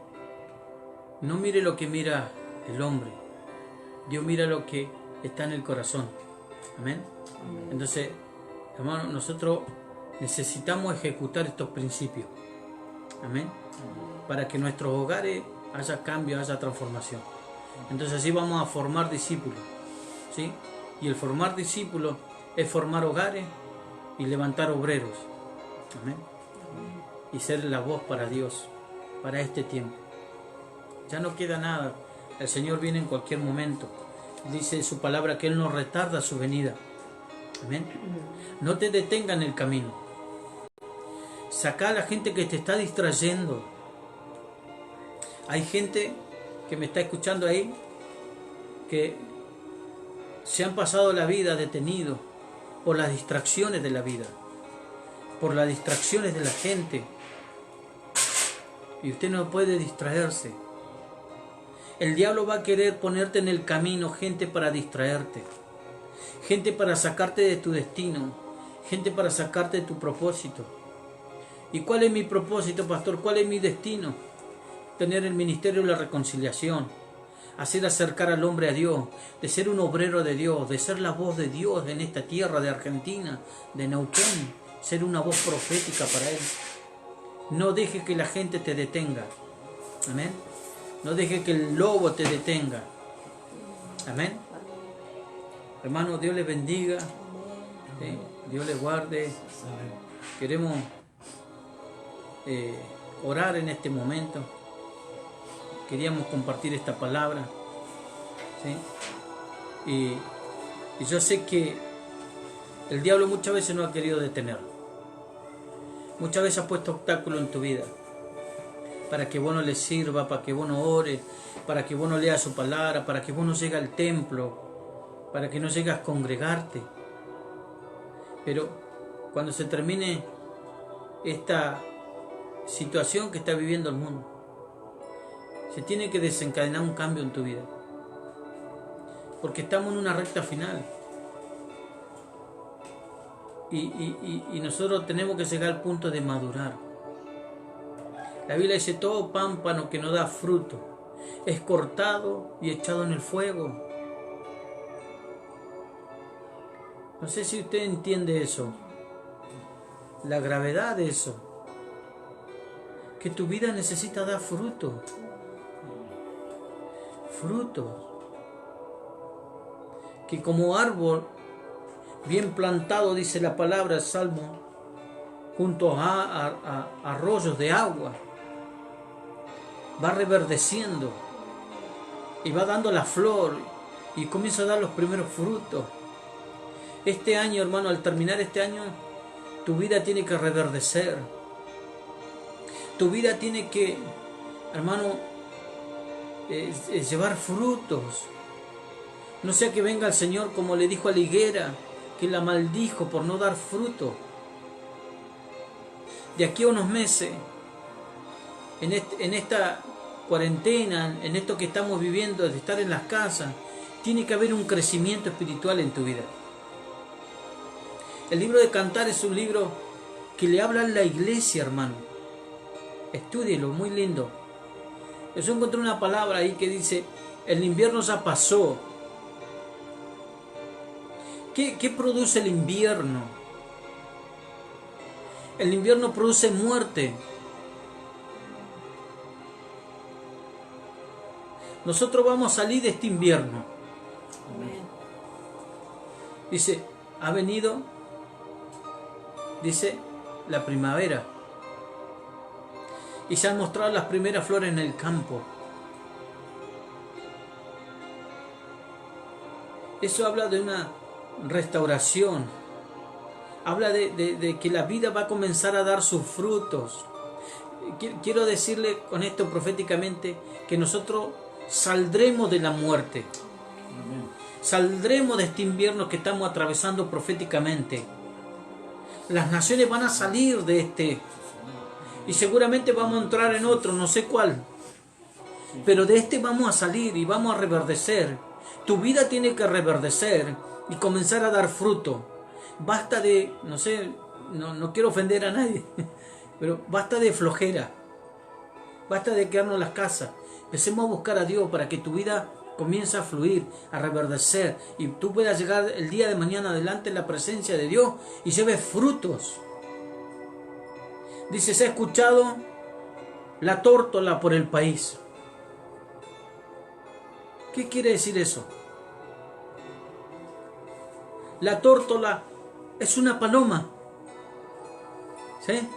No mire lo que mira el hombre, Dios mira lo que está en el corazón. Amén. Entonces, hermano, nosotros necesitamos ejecutar estos principios. Amén. Para que en nuestros hogares haya cambio, haya transformación. Entonces así vamos a formar discípulos, ¿sí? Y el formar discípulos es formar hogares y levantar obreros. Amén. Y ser la voz para Dios, para este tiempo. Ya no queda nada. El Señor viene en cualquier momento. Dice su palabra que Él no retarda su venida. Amén. No te detenga en el camino. Saca a la gente que te está distrayendo. Hay gente que me está escuchando ahí que se han pasado la vida detenidos por las distracciones de la vida, por las distracciones de la gente, y usted no puede distraerse. El diablo va a querer ponerte en el camino gente para distraerte, gente para sacarte de tu destino, gente para sacarte de tu propósito. ¿Y cuál es mi propósito, pastor? ¿Cuál es mi destino? Tener el ministerio de la reconciliación, hacer acercar al hombre a Dios, de ser un obrero de Dios, de ser la voz de Dios en esta tierra de Argentina, de Neuquén, ser una voz profética para Él. No deje que la gente te detenga. Amén. No deje que el lobo te detenga. Amén. Hermano, Dios les bendiga. ¿Sí? Dios les guarde. Queremos orar en este momento. Queríamos compartir esta palabra, ¿sí? Y yo sé que el diablo muchas veces no ha querido detener. Muchas veces ha puesto obstáculos en tu vida para que vos no le sirva, para que vos no ores, para que vos no leas su palabra, para que vos no llegues al templo, para que no llegues a congregarte. Pero cuando se termine esta situación que está viviendo el mundo, Se tiene que desencadenar un cambio en tu vida. Porque estamos en una recta final. Y nosotros tenemos que llegar al punto de madurar. La Biblia dice, todo pámpano que no da fruto es cortado y echado en el fuego. No sé si usted entiende eso. La gravedad de eso. Que tu vida necesita dar fruto. Frutos. Que como árbol bien plantado, dice la palabra, el Salmo, junto a arroyos de agua, va reverdeciendo y va dando la flor y comienza a dar los primeros frutos. Este año, hermano, al terminar este año, tu vida tiene que reverdecer. Tu vida tiene que, hermano, llevar frutos. No sea que venga el Señor como le dijo a la higuera, que la maldijo por no dar fruto. De aquí a unos meses, en esta cuarentena, en esto que estamos viviendo, de estar en las casas, tiene que haber un crecimiento espiritual en tu vida. El libro de Cantar es un libro que le habla a la iglesia, hermano. Estúdielo, muy lindo. Yo encontré una palabra ahí que dice, el invierno ya pasó. ¿Qué produce el invierno? El invierno produce muerte. Nosotros vamos a salir de este invierno. Amén. Dice, ha venido, dice, la primavera. Y se han mostrado las primeras flores en el campo. Eso habla de una restauración. Habla de que la vida va a comenzar a dar sus frutos. Quiero decirle con esto proféticamente que nosotros saldremos de la muerte. Amén. Saldremos de este invierno que estamos atravesando proféticamente. Las naciones van a salir de este. Y seguramente vamos a entrar en otro, no sé cuál. Pero de este vamos a salir y vamos a reverdecer. Tu vida tiene que reverdecer y comenzar a dar fruto. Basta de, no sé, no quiero ofender a nadie, pero basta de flojera. Basta de quedarnos en las casas. Empecemos a buscar a Dios para que tu vida comience a fluir, a reverdecer. Y tú puedas llegar el día de mañana delante en la presencia de Dios y lleves frutos. Dice, se ha escuchado la tórtola por el país. ¿Qué quiere decir eso? La tórtola es una paloma. ¿Sí?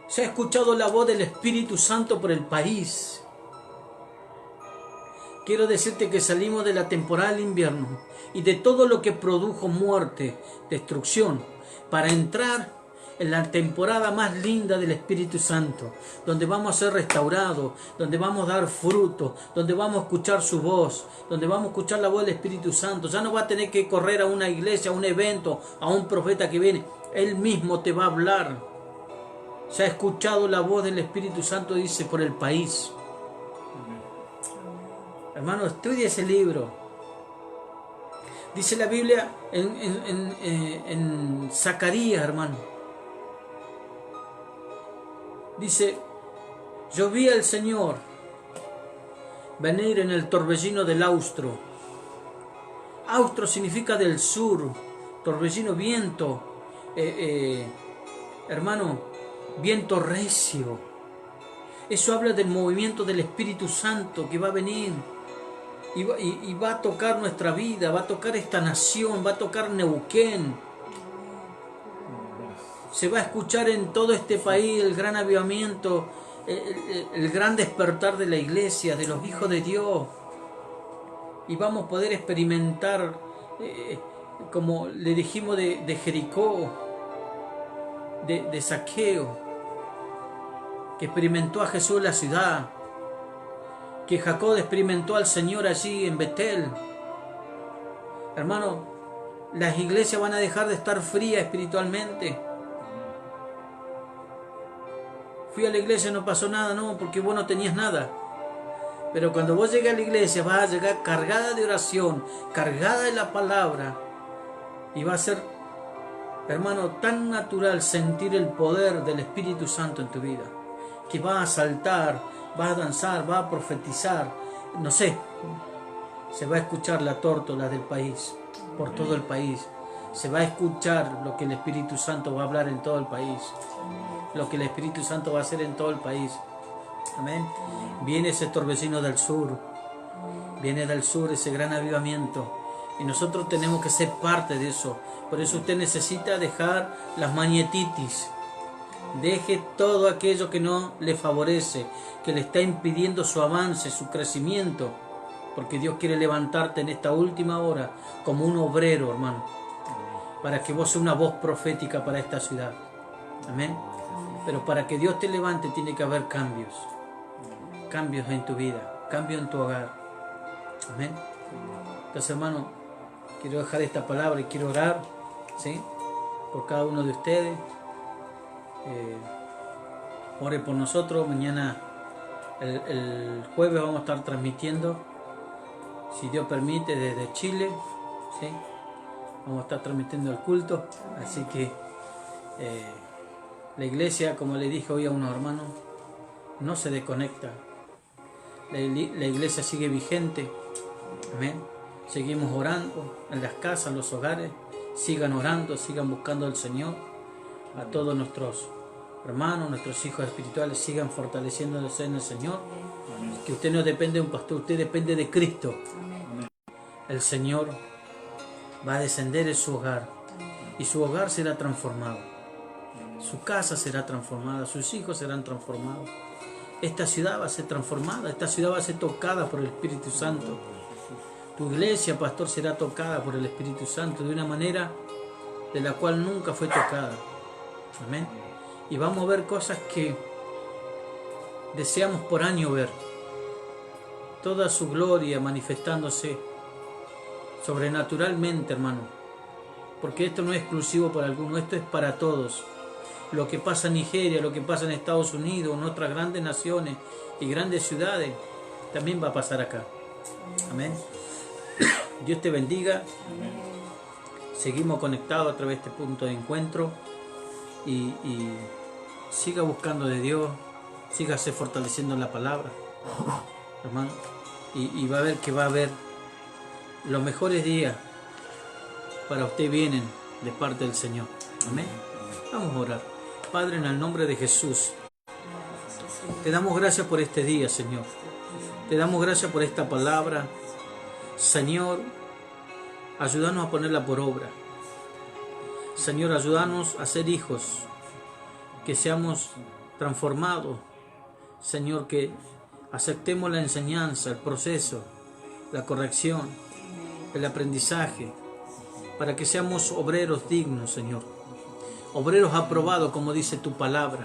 Se ha escuchado la voz del Espíritu Santo por el país. Quiero decirte que salimos de la temporada del invierno y de todo lo que produjo muerte, destrucción, para entrar en la temporada más linda del Espíritu Santo, donde vamos a ser restaurados, donde vamos a dar fruto, donde vamos a escuchar su voz, donde vamos a escuchar la voz del Espíritu Santo. Ya no va a tener que correr a una iglesia, a un evento, a un profeta que viene. Él mismo te va a hablar. Se ha escuchado la voz del Espíritu Santo, dice, por el país. Hermano, estudia ese libro. Dice la Biblia en Zacarías, hermano. Dice, yo vi al Señor venir en el torbellino del austro. Austro significa del sur, torbellino, viento, hermano, viento recio. Eso habla del movimiento del Espíritu Santo que va a venir y va a tocar nuestra vida, va a tocar esta nación, va a tocar Neuquén. Se va a escuchar en todo este país el gran avivamiento, el gran despertar de la iglesia, de los hijos de Dios. Y vamos a poder experimentar, como le dijimos de Jericó, de Zaqueo, que experimentó a Jesús en la ciudad, que Jacob experimentó al Señor allí en Betel. Hermano, las iglesias van a dejar de estar frías espiritualmente. fui a la iglesia, no pasó nada, no, porque vos no tenías nada. Pero cuando vos llegues a la iglesia vas a llegar cargada de oración, cargada de la palabra, y va a ser, hermano, tan natural sentir el poder del Espíritu Santo en tu vida, que vas a saltar, vas a danzar, vas a profetizar, no sé, se va a escuchar la tórtola del país, por todo el país, se va a escuchar lo que el Espíritu Santo va a hablar en todo el país, lo que el Espíritu Santo va a hacer en todo el país. Amén. Viene ese torbellino del sur, viene del sur ese gran avivamiento, y nosotros tenemos que ser parte de eso. Por eso usted necesita dejar las magnetitis, deje todo aquello que no le favorece, que le está impidiendo su avance, su crecimiento, porque Dios quiere levantarte en esta última hora como un obrero, hermano, para que vos seas una voz profética para esta ciudad. Amén. Pero para que Dios te levante tiene que haber cambios, cambios en tu vida, cambios en tu hogar. Amén. Entonces, hermano, quiero dejar esta palabra y quiero orar, ¿sí?, por cada uno de ustedes. Ore por nosotros. Mañana, el jueves, vamos a estar transmitiendo, si Dios permite, desde Chile, ¿sí? Vamos a estar transmitiendo el culto. Así que la iglesia, como le dije hoy a unos hermanos, no se desconecta. La iglesia sigue vigente. Amén. Seguimos orando en las casas, en los hogares. Sigan orando, sigan buscando al Señor. A todos nuestros hermanos, nuestros hijos espirituales, sigan fortaleciéndose en el Señor. Que usted no depende de un pastor, usted depende de Cristo. El Señor va a descender en su hogar y su hogar será transformado. Su casa será transformada, sus hijos serán transformados. Esta ciudad va a ser transformada, esta ciudad va a ser tocada por el Espíritu Santo. Tu iglesia, pastor, será tocada por el Espíritu Santo de una manera de la cual nunca fue tocada. Amén. Y vamos a ver cosas que deseamos por año ver. Toda su gloria manifestándose sobrenaturalmente, hermano. Porque esto no es exclusivo para algunos, esto es para todos. Lo que pasa en Nigeria, lo que pasa en Estados Unidos, en otras grandes naciones y grandes ciudades, también va a pasar acá. Amén. Dios te bendiga. Seguimos conectados a través de este punto de encuentro. Y siga buscando de Dios, sígase fortaleciendo en la palabra, hermano, y va a ver que va a haber los mejores días para usted vienen de parte del Señor. Amén. Vamos a orar. Padre, en el nombre de Jesús, te damos gracias por este día, Señor. Te damos gracias por esta palabra. Señor, ayúdanos a ponerla por obra. Señor, ayúdanos a ser hijos, que seamos transformados. Señor, que aceptemos la enseñanza, el proceso, la corrección, el aprendizaje, para que seamos obreros dignos, Señor. Obreros aprobados, como dice tu palabra,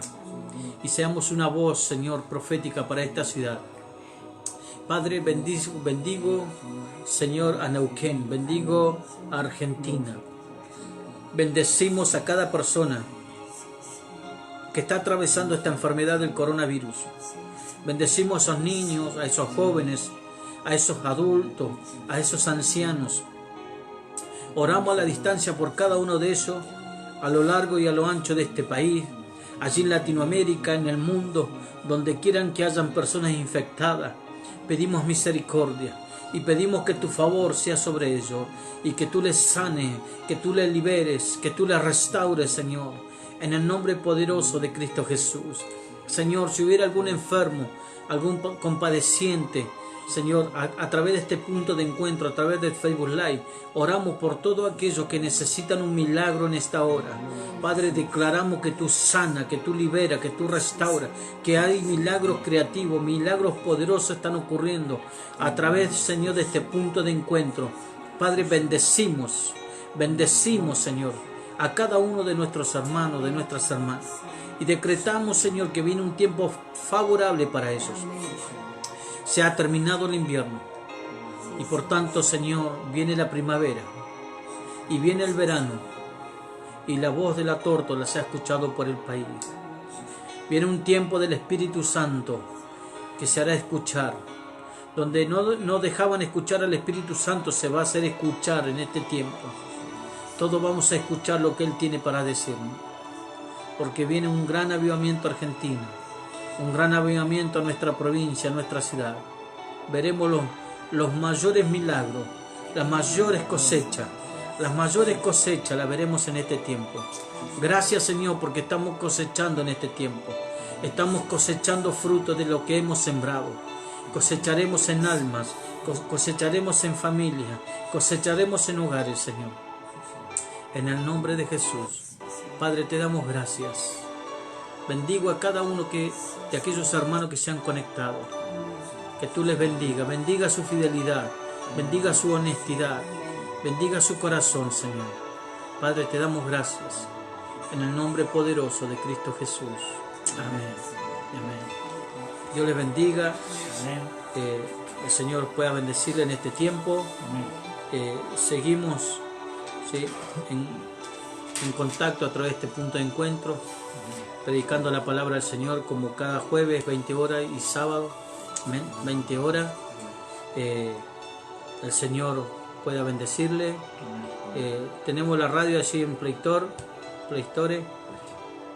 y seamos una voz, Señor, profética para esta ciudad. Padre, bendigo, Señor, a Neuquén, bendigo a Argentina. Bendecimos a cada persona que está atravesando esta enfermedad del coronavirus. Bendecimos a esos niños, a esos jóvenes, a esos adultos, a esos ancianos. Oramos a la distancia por cada uno de ellos, a lo largo y a lo ancho de este país, allí en Latinoamérica, en el mundo, donde quieran que hayan personas infectadas. Pedimos misericordia y pedimos que tu favor sea sobre ellos y que tú les sanes, que tú les liberes, que tú les restaures, Señor, en el nombre poderoso de Cristo Jesús. Señor, si hubiera algún enfermo, algún compadeciente, Señor, a través de este punto de encuentro, a través del Facebook Live, oramos por todos aquellos que necesitan un milagro en esta hora. Padre, declaramos que tú sanas, que tú liberas, que tú restauras, que hay milagros creativos, milagros poderosos están ocurriendo a través, Señor, de este punto de encuentro. Padre, bendecimos, Señor, a cada uno de nuestros hermanos, de nuestras hermanas. Y decretamos, Señor, que viene un tiempo favorable para ellos. Se ha terminado el invierno y por tanto, Señor, viene la primavera y viene el verano y la voz de la tórtola se ha escuchado por el país. Viene un tiempo del Espíritu Santo que se hará escuchar. Donde no dejaban escuchar al Espíritu Santo, se va a hacer escuchar en este tiempo. Todos vamos a escuchar lo que Él tiene para decirnos. Porque viene un gran avivamiento a Argentina, un gran avivamiento a nuestra provincia, a nuestra ciudad. Veremos los mayores milagros, las mayores cosechas. Las mayores cosechas las veremos en este tiempo. Gracias, Señor, porque estamos cosechando en este tiempo. Estamos cosechando frutos de lo que hemos sembrado. Cosecharemos en almas, cosecharemos en familia, cosecharemos en hogares, Señor. En el nombre de Jesús, Padre, te damos gracias. Bendigo a cada uno de aquellos hermanos que se han conectado. Que tú les bendiga su fidelidad, bendiga su honestidad, bendiga su corazón, Señor. Padre, te damos gracias. En el nombre poderoso de Cristo Jesús. Amén. Amén. Dios les bendiga. Que el Señor pueda bendecirle en este tiempo. Seguimos, ¿sí?, en contacto a través de este punto de encuentro, predicando la palabra del Señor como cada jueves, 20 horas, y sábado, 20 horas. El Señor pueda bendecirle. Tenemos la radio allí en Play Store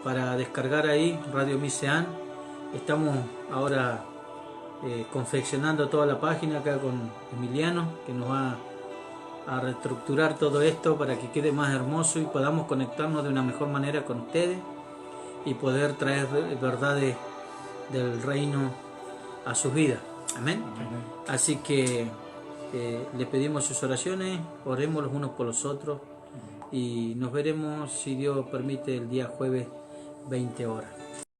para descargar ahí, Radio Misean. Estamos ahora confeccionando toda la página acá con Emiliano, que nos va a reestructurar todo esto para que quede más hermoso y podamos conectarnos de una mejor manera con ustedes y poder traer verdades del reino a sus vidas. Amén. Así que le pedimos sus oraciones, oremos los unos por los otros y nos veremos, si Dios permite, el día jueves, 20 horas.